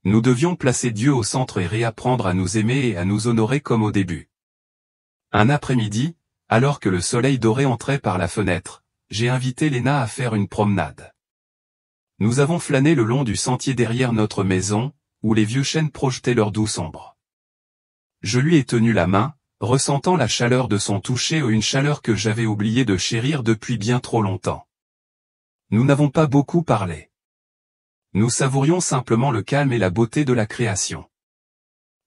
Nous devions placer Dieu au centre et réapprendre à nous aimer et à nous honorer comme au début. Un après-midi, alors que le soleil doré entrait par la fenêtre, j'ai invité Léna à faire une promenade. Nous avons flâné le long du sentier derrière notre maison, où les vieux chênes projetaient leur douce ombre. Je lui ai tenu la main, ressentant la chaleur de son toucher ou une chaleur que j'avais oublié de chérir depuis bien trop longtemps. Nous n'avons pas beaucoup parlé. Nous savourions simplement le calme et la beauté de la création.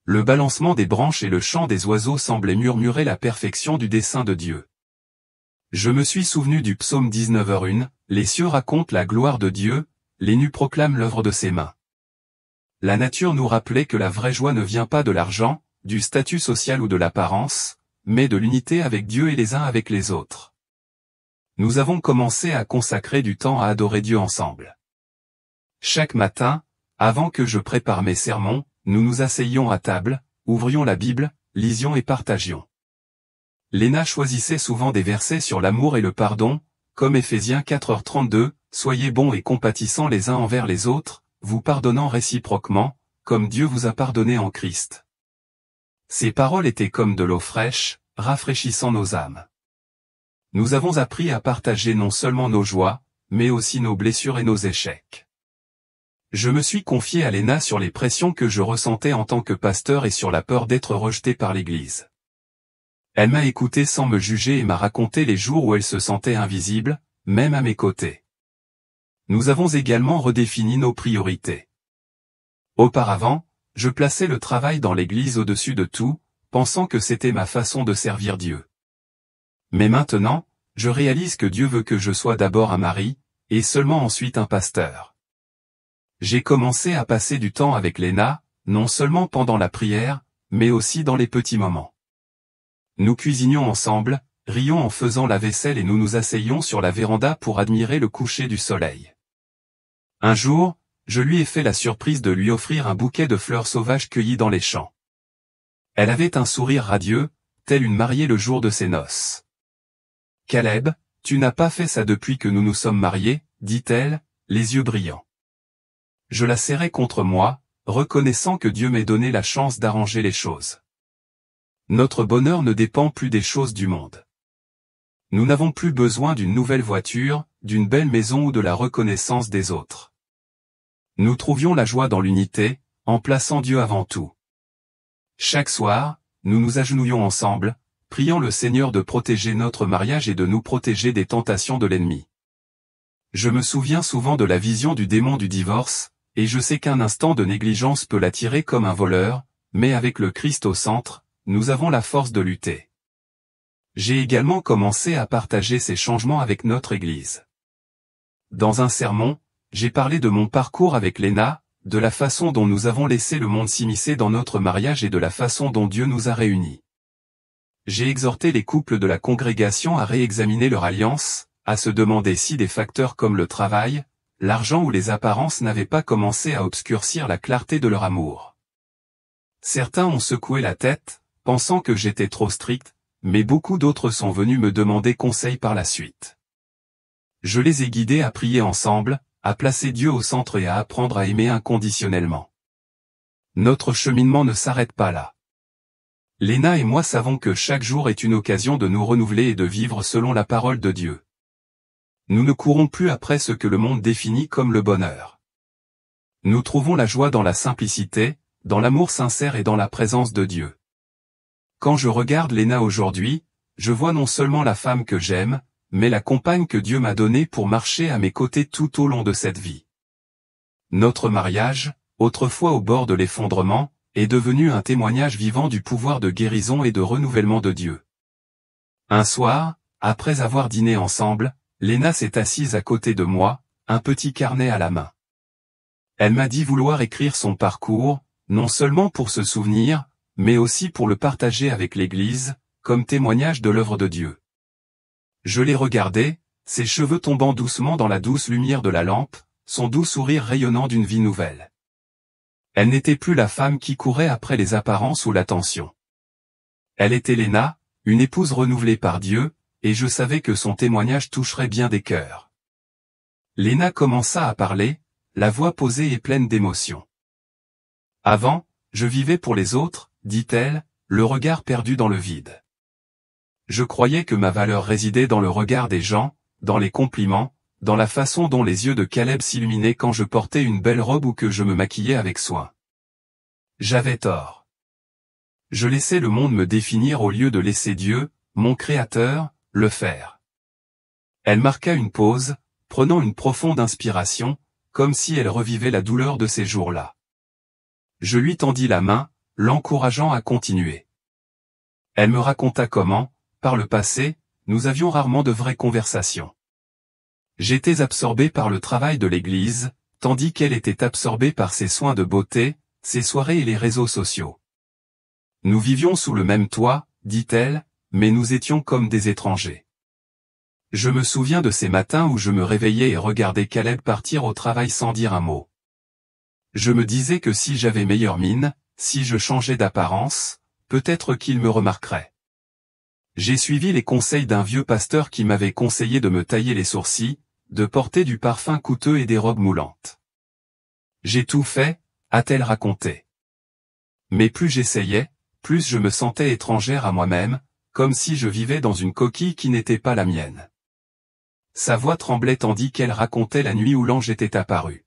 Le balancement des branches et le chant des oiseaux semblaient murmurer la perfection du dessein de Dieu. Je me suis souvenu du psaume 19h1, les cieux racontent la gloire de Dieu, les nus proclament l'œuvre de ses mains. La nature nous rappelait que la vraie joie ne vient pas de l'argent, du statut social ou de l'apparence, mais de l'unité avec Dieu et les uns avec les autres. Nous avons commencé à consacrer du temps à adorer Dieu ensemble. Chaque matin, avant que je prépare mes sermons, nous nous asseyions à table, ouvrions la Bible, lisions et partagions. Léna choisissait souvent des versets sur l'amour et le pardon, comme Éphésiens 4h32, « Soyez bons et compatissants les uns envers les autres, vous pardonnant réciproquement, comme Dieu vous a pardonné en Christ. » Ces paroles étaient comme de l'eau fraîche, rafraîchissant nos âmes. Nous avons appris à partager non seulement nos joies, mais aussi nos blessures et nos échecs. Je me suis confié à Léna sur les pressions que je ressentais en tant que pasteur et sur la peur d'être rejeté par l'Église. Elle m'a écouté sans me juger et m'a raconté les jours où elle se sentait invisible, même à mes côtés. Nous avons également redéfini nos priorités. Auparavant, je plaçais le travail dans l'Église au-dessus de tout, pensant que c'était ma façon de servir Dieu. Mais maintenant, je réalise que Dieu veut que je sois d'abord un mari, et seulement ensuite un pasteur. J'ai commencé à passer du temps avec Léna, non seulement pendant la prière, mais aussi dans les petits moments. Nous cuisinions ensemble, rions en faisant la vaisselle et nous nous asseyions sur la véranda pour admirer le coucher du soleil. Un jour, je lui ai fait la surprise de lui offrir un bouquet de fleurs sauvages cueillies dans les champs. Elle avait un sourire radieux, telle une mariée le jour de ses noces. « Caleb, tu n'as pas fait ça depuis que nous nous sommes mariés, dit-elle, les yeux brillants. Je la serrai contre moi, reconnaissant que Dieu m'ait donné la chance d'arranger les choses. Notre bonheur ne dépend plus des choses du monde. Nous n'avons plus besoin d'une nouvelle voiture, d'une belle maison ou de la reconnaissance des autres. Nous trouvions la joie dans l'unité, en plaçant Dieu avant tout. Chaque soir, nous nous agenouillons ensemble, priant le Seigneur de protéger notre mariage et de nous protéger des tentations de l'ennemi. Je me souviens souvent de la vision du démon du divorce, et je sais qu'un instant de négligence peut l'attirer comme un voleur, mais avec le Christ au centre, nous avons la force de lutter. J'ai également commencé à partager ces changements avec notre Église. Dans un sermon, j'ai parlé de mon parcours avec Léna, de la façon dont nous avons laissé le monde s'immiscer dans notre mariage et de la façon dont Dieu nous a réunis. J'ai exhorté les couples de la congrégation à réexaminer leur alliance, à se demander si des facteurs comme le travail, l'argent ou les apparences n'avaient pas commencé à obscurcir la clarté de leur amour. Certains ont secoué la tête, pensant que j'étais trop strict, mais beaucoup d'autres sont venus me demander conseil par la suite. Je les ai guidés à prier ensemble, à placer Dieu au centre et à apprendre à aimer inconditionnellement. Notre cheminement ne s'arrête pas là. Léna et moi savons que chaque jour est une occasion de nous renouveler et de vivre selon la parole de Dieu. Nous ne courons plus après ce que le monde définit comme le bonheur. Nous trouvons la joie dans la simplicité, dans l'amour sincère et dans la présence de Dieu. Quand je regarde Léna aujourd'hui, je vois non seulement la femme que j'aime, mais la compagne que Dieu m'a donnée pour marcher à mes côtés tout au long de cette vie. Notre mariage, autrefois au bord de l'effondrement, est devenu un témoignage vivant du pouvoir de guérison et de renouvellement de Dieu. Un soir, après avoir dîné ensemble, Léna s'est assise à côté de moi, un petit carnet à la main. Elle m'a dit vouloir écrire son parcours, non seulement pour se souvenir, mais aussi pour le partager avec l'Église, comme témoignage de l'œuvre de Dieu. Je l'ai regardée, ses cheveux tombant doucement dans la douce lumière de la lampe, son doux sourire rayonnant d'une vie nouvelle. Elle n'était plus la femme qui courait après les apparences ou l'attention. Elle était Léna, une épouse renouvelée par Dieu, et je savais que son témoignage toucherait bien des cœurs. Léna commença à parler, la voix posée et pleine d'émotion. Avant, je vivais pour les autres, dit-elle, le regard perdu dans le vide. Je croyais que ma valeur résidait dans le regard des gens, dans les compliments, dans la façon dont les yeux de Caleb s'illuminaient quand je portais une belle robe ou que je me maquillais avec soin. J'avais tort. Je laissais le monde me définir au lieu de laisser Dieu, mon Créateur, le faire. Elle marqua une pause, prenant une profonde inspiration, comme si elle revivait la douleur de ces jours-là. Je lui tendis la main, l'encourageant à continuer. Elle me raconta comment, par le passé, nous avions rarement de vraies conversations. J'étais absorbé par le travail de l'église, tandis qu'elle était absorbée par ses soins de beauté, ses soirées et les réseaux sociaux. Nous vivions sous le même toit, dit-elle, mais nous étions comme des étrangers. Je me souviens de ces matins où je me réveillais et regardais Caleb partir au travail sans dire un mot. Je me disais que si j'avais meilleure mine, si je changeais d'apparence, peut-être qu'il me remarquerait. J'ai suivi les conseils d'un vieux pasteur qui m'avait conseillé de me tailler les sourcils, de porter du parfum coûteux et des robes moulantes. J'ai tout fait, a-t-elle raconté. Mais plus j'essayais, plus je me sentais étrangère à moi-même, comme si je vivais dans une coquille qui n'était pas la mienne. Sa voix tremblait tandis qu'elle racontait la nuit où l'ange était apparu.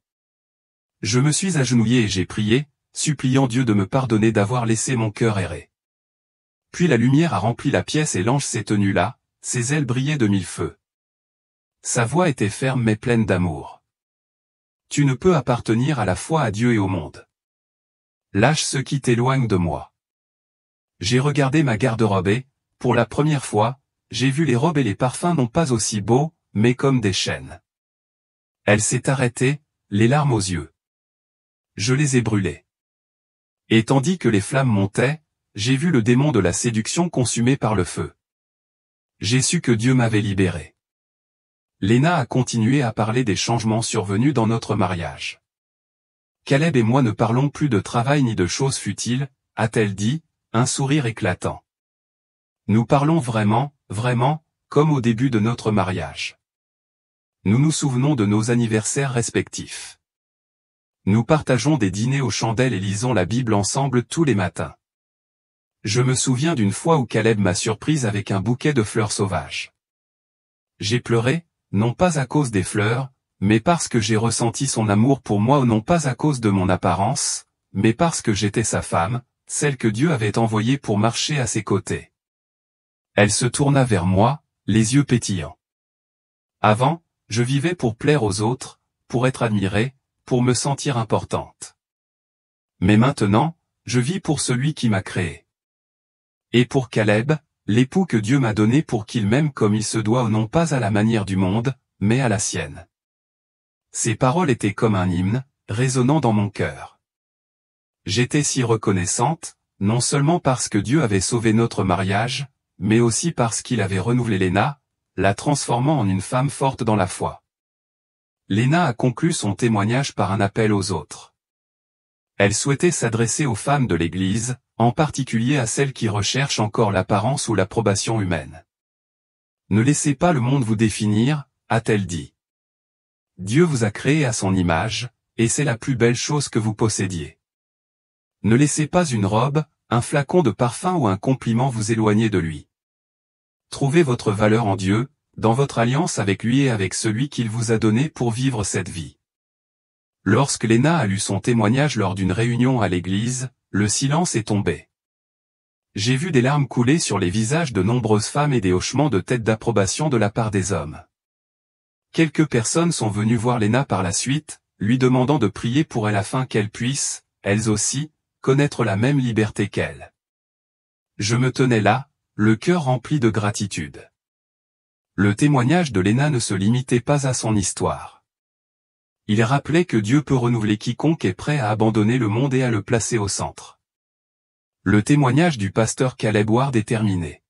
Je me suis agenouillé et j'ai prié, suppliant Dieu de me pardonner d'avoir laissé mon cœur errer. Puis la lumière a rempli la pièce et l'ange s'est tenu là, ses ailes brillaient de mille feux. Sa voix était ferme mais pleine d'amour. Tu ne peux appartenir à la fois à Dieu et au monde. Lâche ce qui t'éloigne de moi. J'ai regardé ma garde-robe et, pour la première fois, j'ai vu les robes et les parfums non pas aussi beaux, mais comme des chaînes. Elle s'est arrêtée, les larmes aux yeux. Je les ai brûlées. Et tandis que les flammes montaient, j'ai vu le démon de la séduction consumé par le feu. J'ai su que Dieu m'avait libéré. Léna a continué à parler des changements survenus dans notre mariage. Caleb et moi ne parlons plus de travail ni de choses futiles, a-t-elle dit, un sourire éclatant. Nous parlons vraiment, comme au début de notre mariage. Nous nous souvenons de nos anniversaires respectifs. Nous partageons des dîners aux chandelles et lisons la Bible ensemble tous les matins. Je me souviens d'une fois où Caleb m'a surprise avec un bouquet de fleurs sauvages. J'ai pleuré, non pas à cause des fleurs, mais parce que j'ai ressenti son amour pour moi ou non pas à cause de mon apparence, mais parce que j'étais sa femme, celle que Dieu avait envoyée pour marcher à ses côtés. Elle se tourna vers moi, les yeux pétillants. Avant, je vivais pour plaire aux autres, pour être admirée, pour me sentir importante. Mais maintenant, je vis pour celui qui m'a créée. Et pour Caleb, l'époux que Dieu m'a donné pour qu'il m'aime comme il se doit non pas à la manière du monde, mais à la sienne. Ces paroles étaient comme un hymne, résonnant dans mon cœur. J'étais si reconnaissante, non seulement parce que Dieu avait sauvé notre mariage, mais aussi parce qu'il avait renouvelé Léna, la transformant en une femme forte dans la foi. Léna a conclu son témoignage par un appel aux autres. Elle souhaitait s'adresser aux femmes de l'Église, en particulier à celles qui recherchent encore l'apparence ou l'approbation humaine. Ne laissez pas le monde vous définir, a-t-elle dit. Dieu vous a créé à son image, et c'est la plus belle chose que vous possédiez. Ne laissez pas une robe, un flacon de parfum ou un compliment vous éloigner de lui. Trouvez votre valeur en Dieu, dans votre alliance avec lui et avec celui qu'il vous a donné pour vivre cette vie. Lorsque Léna a lu son témoignage lors d'une réunion à l'église, le silence est tombé. J'ai vu des larmes couler sur les visages de nombreuses femmes et des hochements de tête d'approbation de la part des hommes. Quelques personnes sont venues voir Léna par la suite, lui demandant de prier pour elle afin qu'elles puissent, elles aussi, connaître la même liberté qu'elle. Je me tenais là, le cœur rempli de gratitude. Le témoignage de Léna ne se limitait pas à son histoire. Il rappelait que Dieu peut renouveler quiconque est prêt à abandonner le monde et à le placer au centre. Le témoignage du pasteur Caleb Ward est terminé.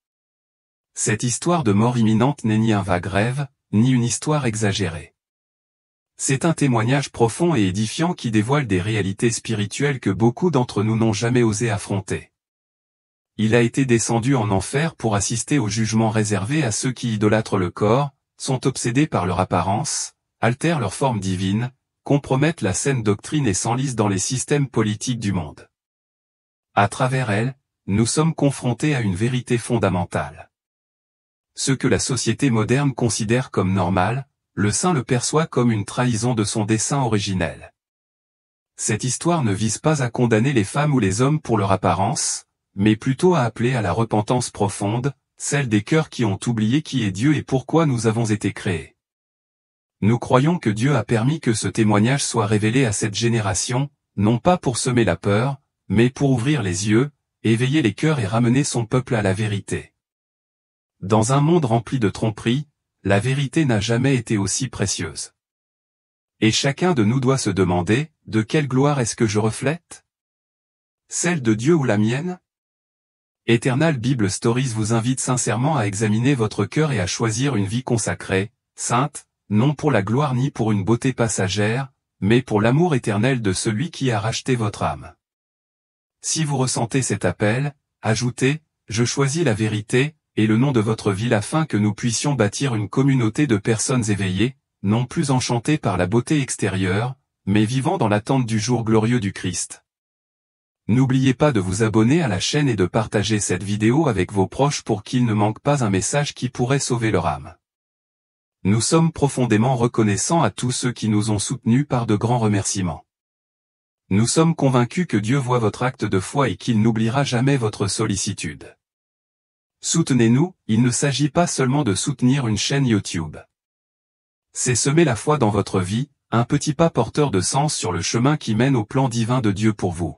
Cette histoire de mort imminente n'est ni un vague rêve, ni une histoire exagérée. C'est un témoignage profond et édifiant qui dévoile des réalités spirituelles que beaucoup d'entre nous n'ont jamais osé affronter. Il a été descendu en enfer pour assister au jugement réservé à ceux qui idolâtrent le corps, sont obsédés par leur apparence, altèrent leur forme divine, compromettent la saine doctrine et s'enlisent dans les systèmes politiques du monde. À travers elle, nous sommes confrontés à une vérité fondamentale. ce que la société moderne considère comme normal, le saint le perçoit comme une trahison de son dessein originel. Cette histoire ne vise pas à condamner les femmes ou les hommes pour leur apparence, mais plutôt à appeler à la repentance profonde, celle des cœurs qui ont oublié qui est Dieu et pourquoi nous avons été créés. Nous croyons que Dieu a permis que ce témoignage soit révélé à cette génération, non pas pour semer la peur, mais pour ouvrir les yeux, éveiller les cœurs et ramener son peuple à la vérité. Dans un monde rempli de tromperies, la vérité n'a jamais été aussi précieuse. Et chacun de nous doit se demander, de quelle gloire est-ce que je reflète? Celle de Dieu ou la mienne? Eternal Bible Stories vous invite sincèrement à examiner votre cœur et à choisir une vie consacrée, sainte, non pour la gloire ni pour une beauté passagère, mais pour l'amour éternel de celui qui a racheté votre âme. Si vous ressentez cet appel, ajoutez « Je choisis la vérité » et le nom de votre ville afin que nous puissions bâtir une communauté de personnes éveillées, non plus enchantées par la beauté extérieure, mais vivant dans l'attente du jour glorieux du Christ. N'oubliez pas de vous abonner à la chaîne et de partager cette vidéo avec vos proches pour qu'ils ne manquent pas un message qui pourrait sauver leur âme. Nous sommes profondément reconnaissants à tous ceux qui nous ont soutenus par de grands remerciements. Nous sommes convaincus que Dieu voit votre acte de foi et qu'il n'oubliera jamais votre sollicitude. Soutenez-nous, il ne s'agit pas seulement de soutenir une chaîne YouTube. C'est semer la foi dans votre vie, un petit pas porteur de sens sur le chemin qui mène au plan divin de Dieu pour vous.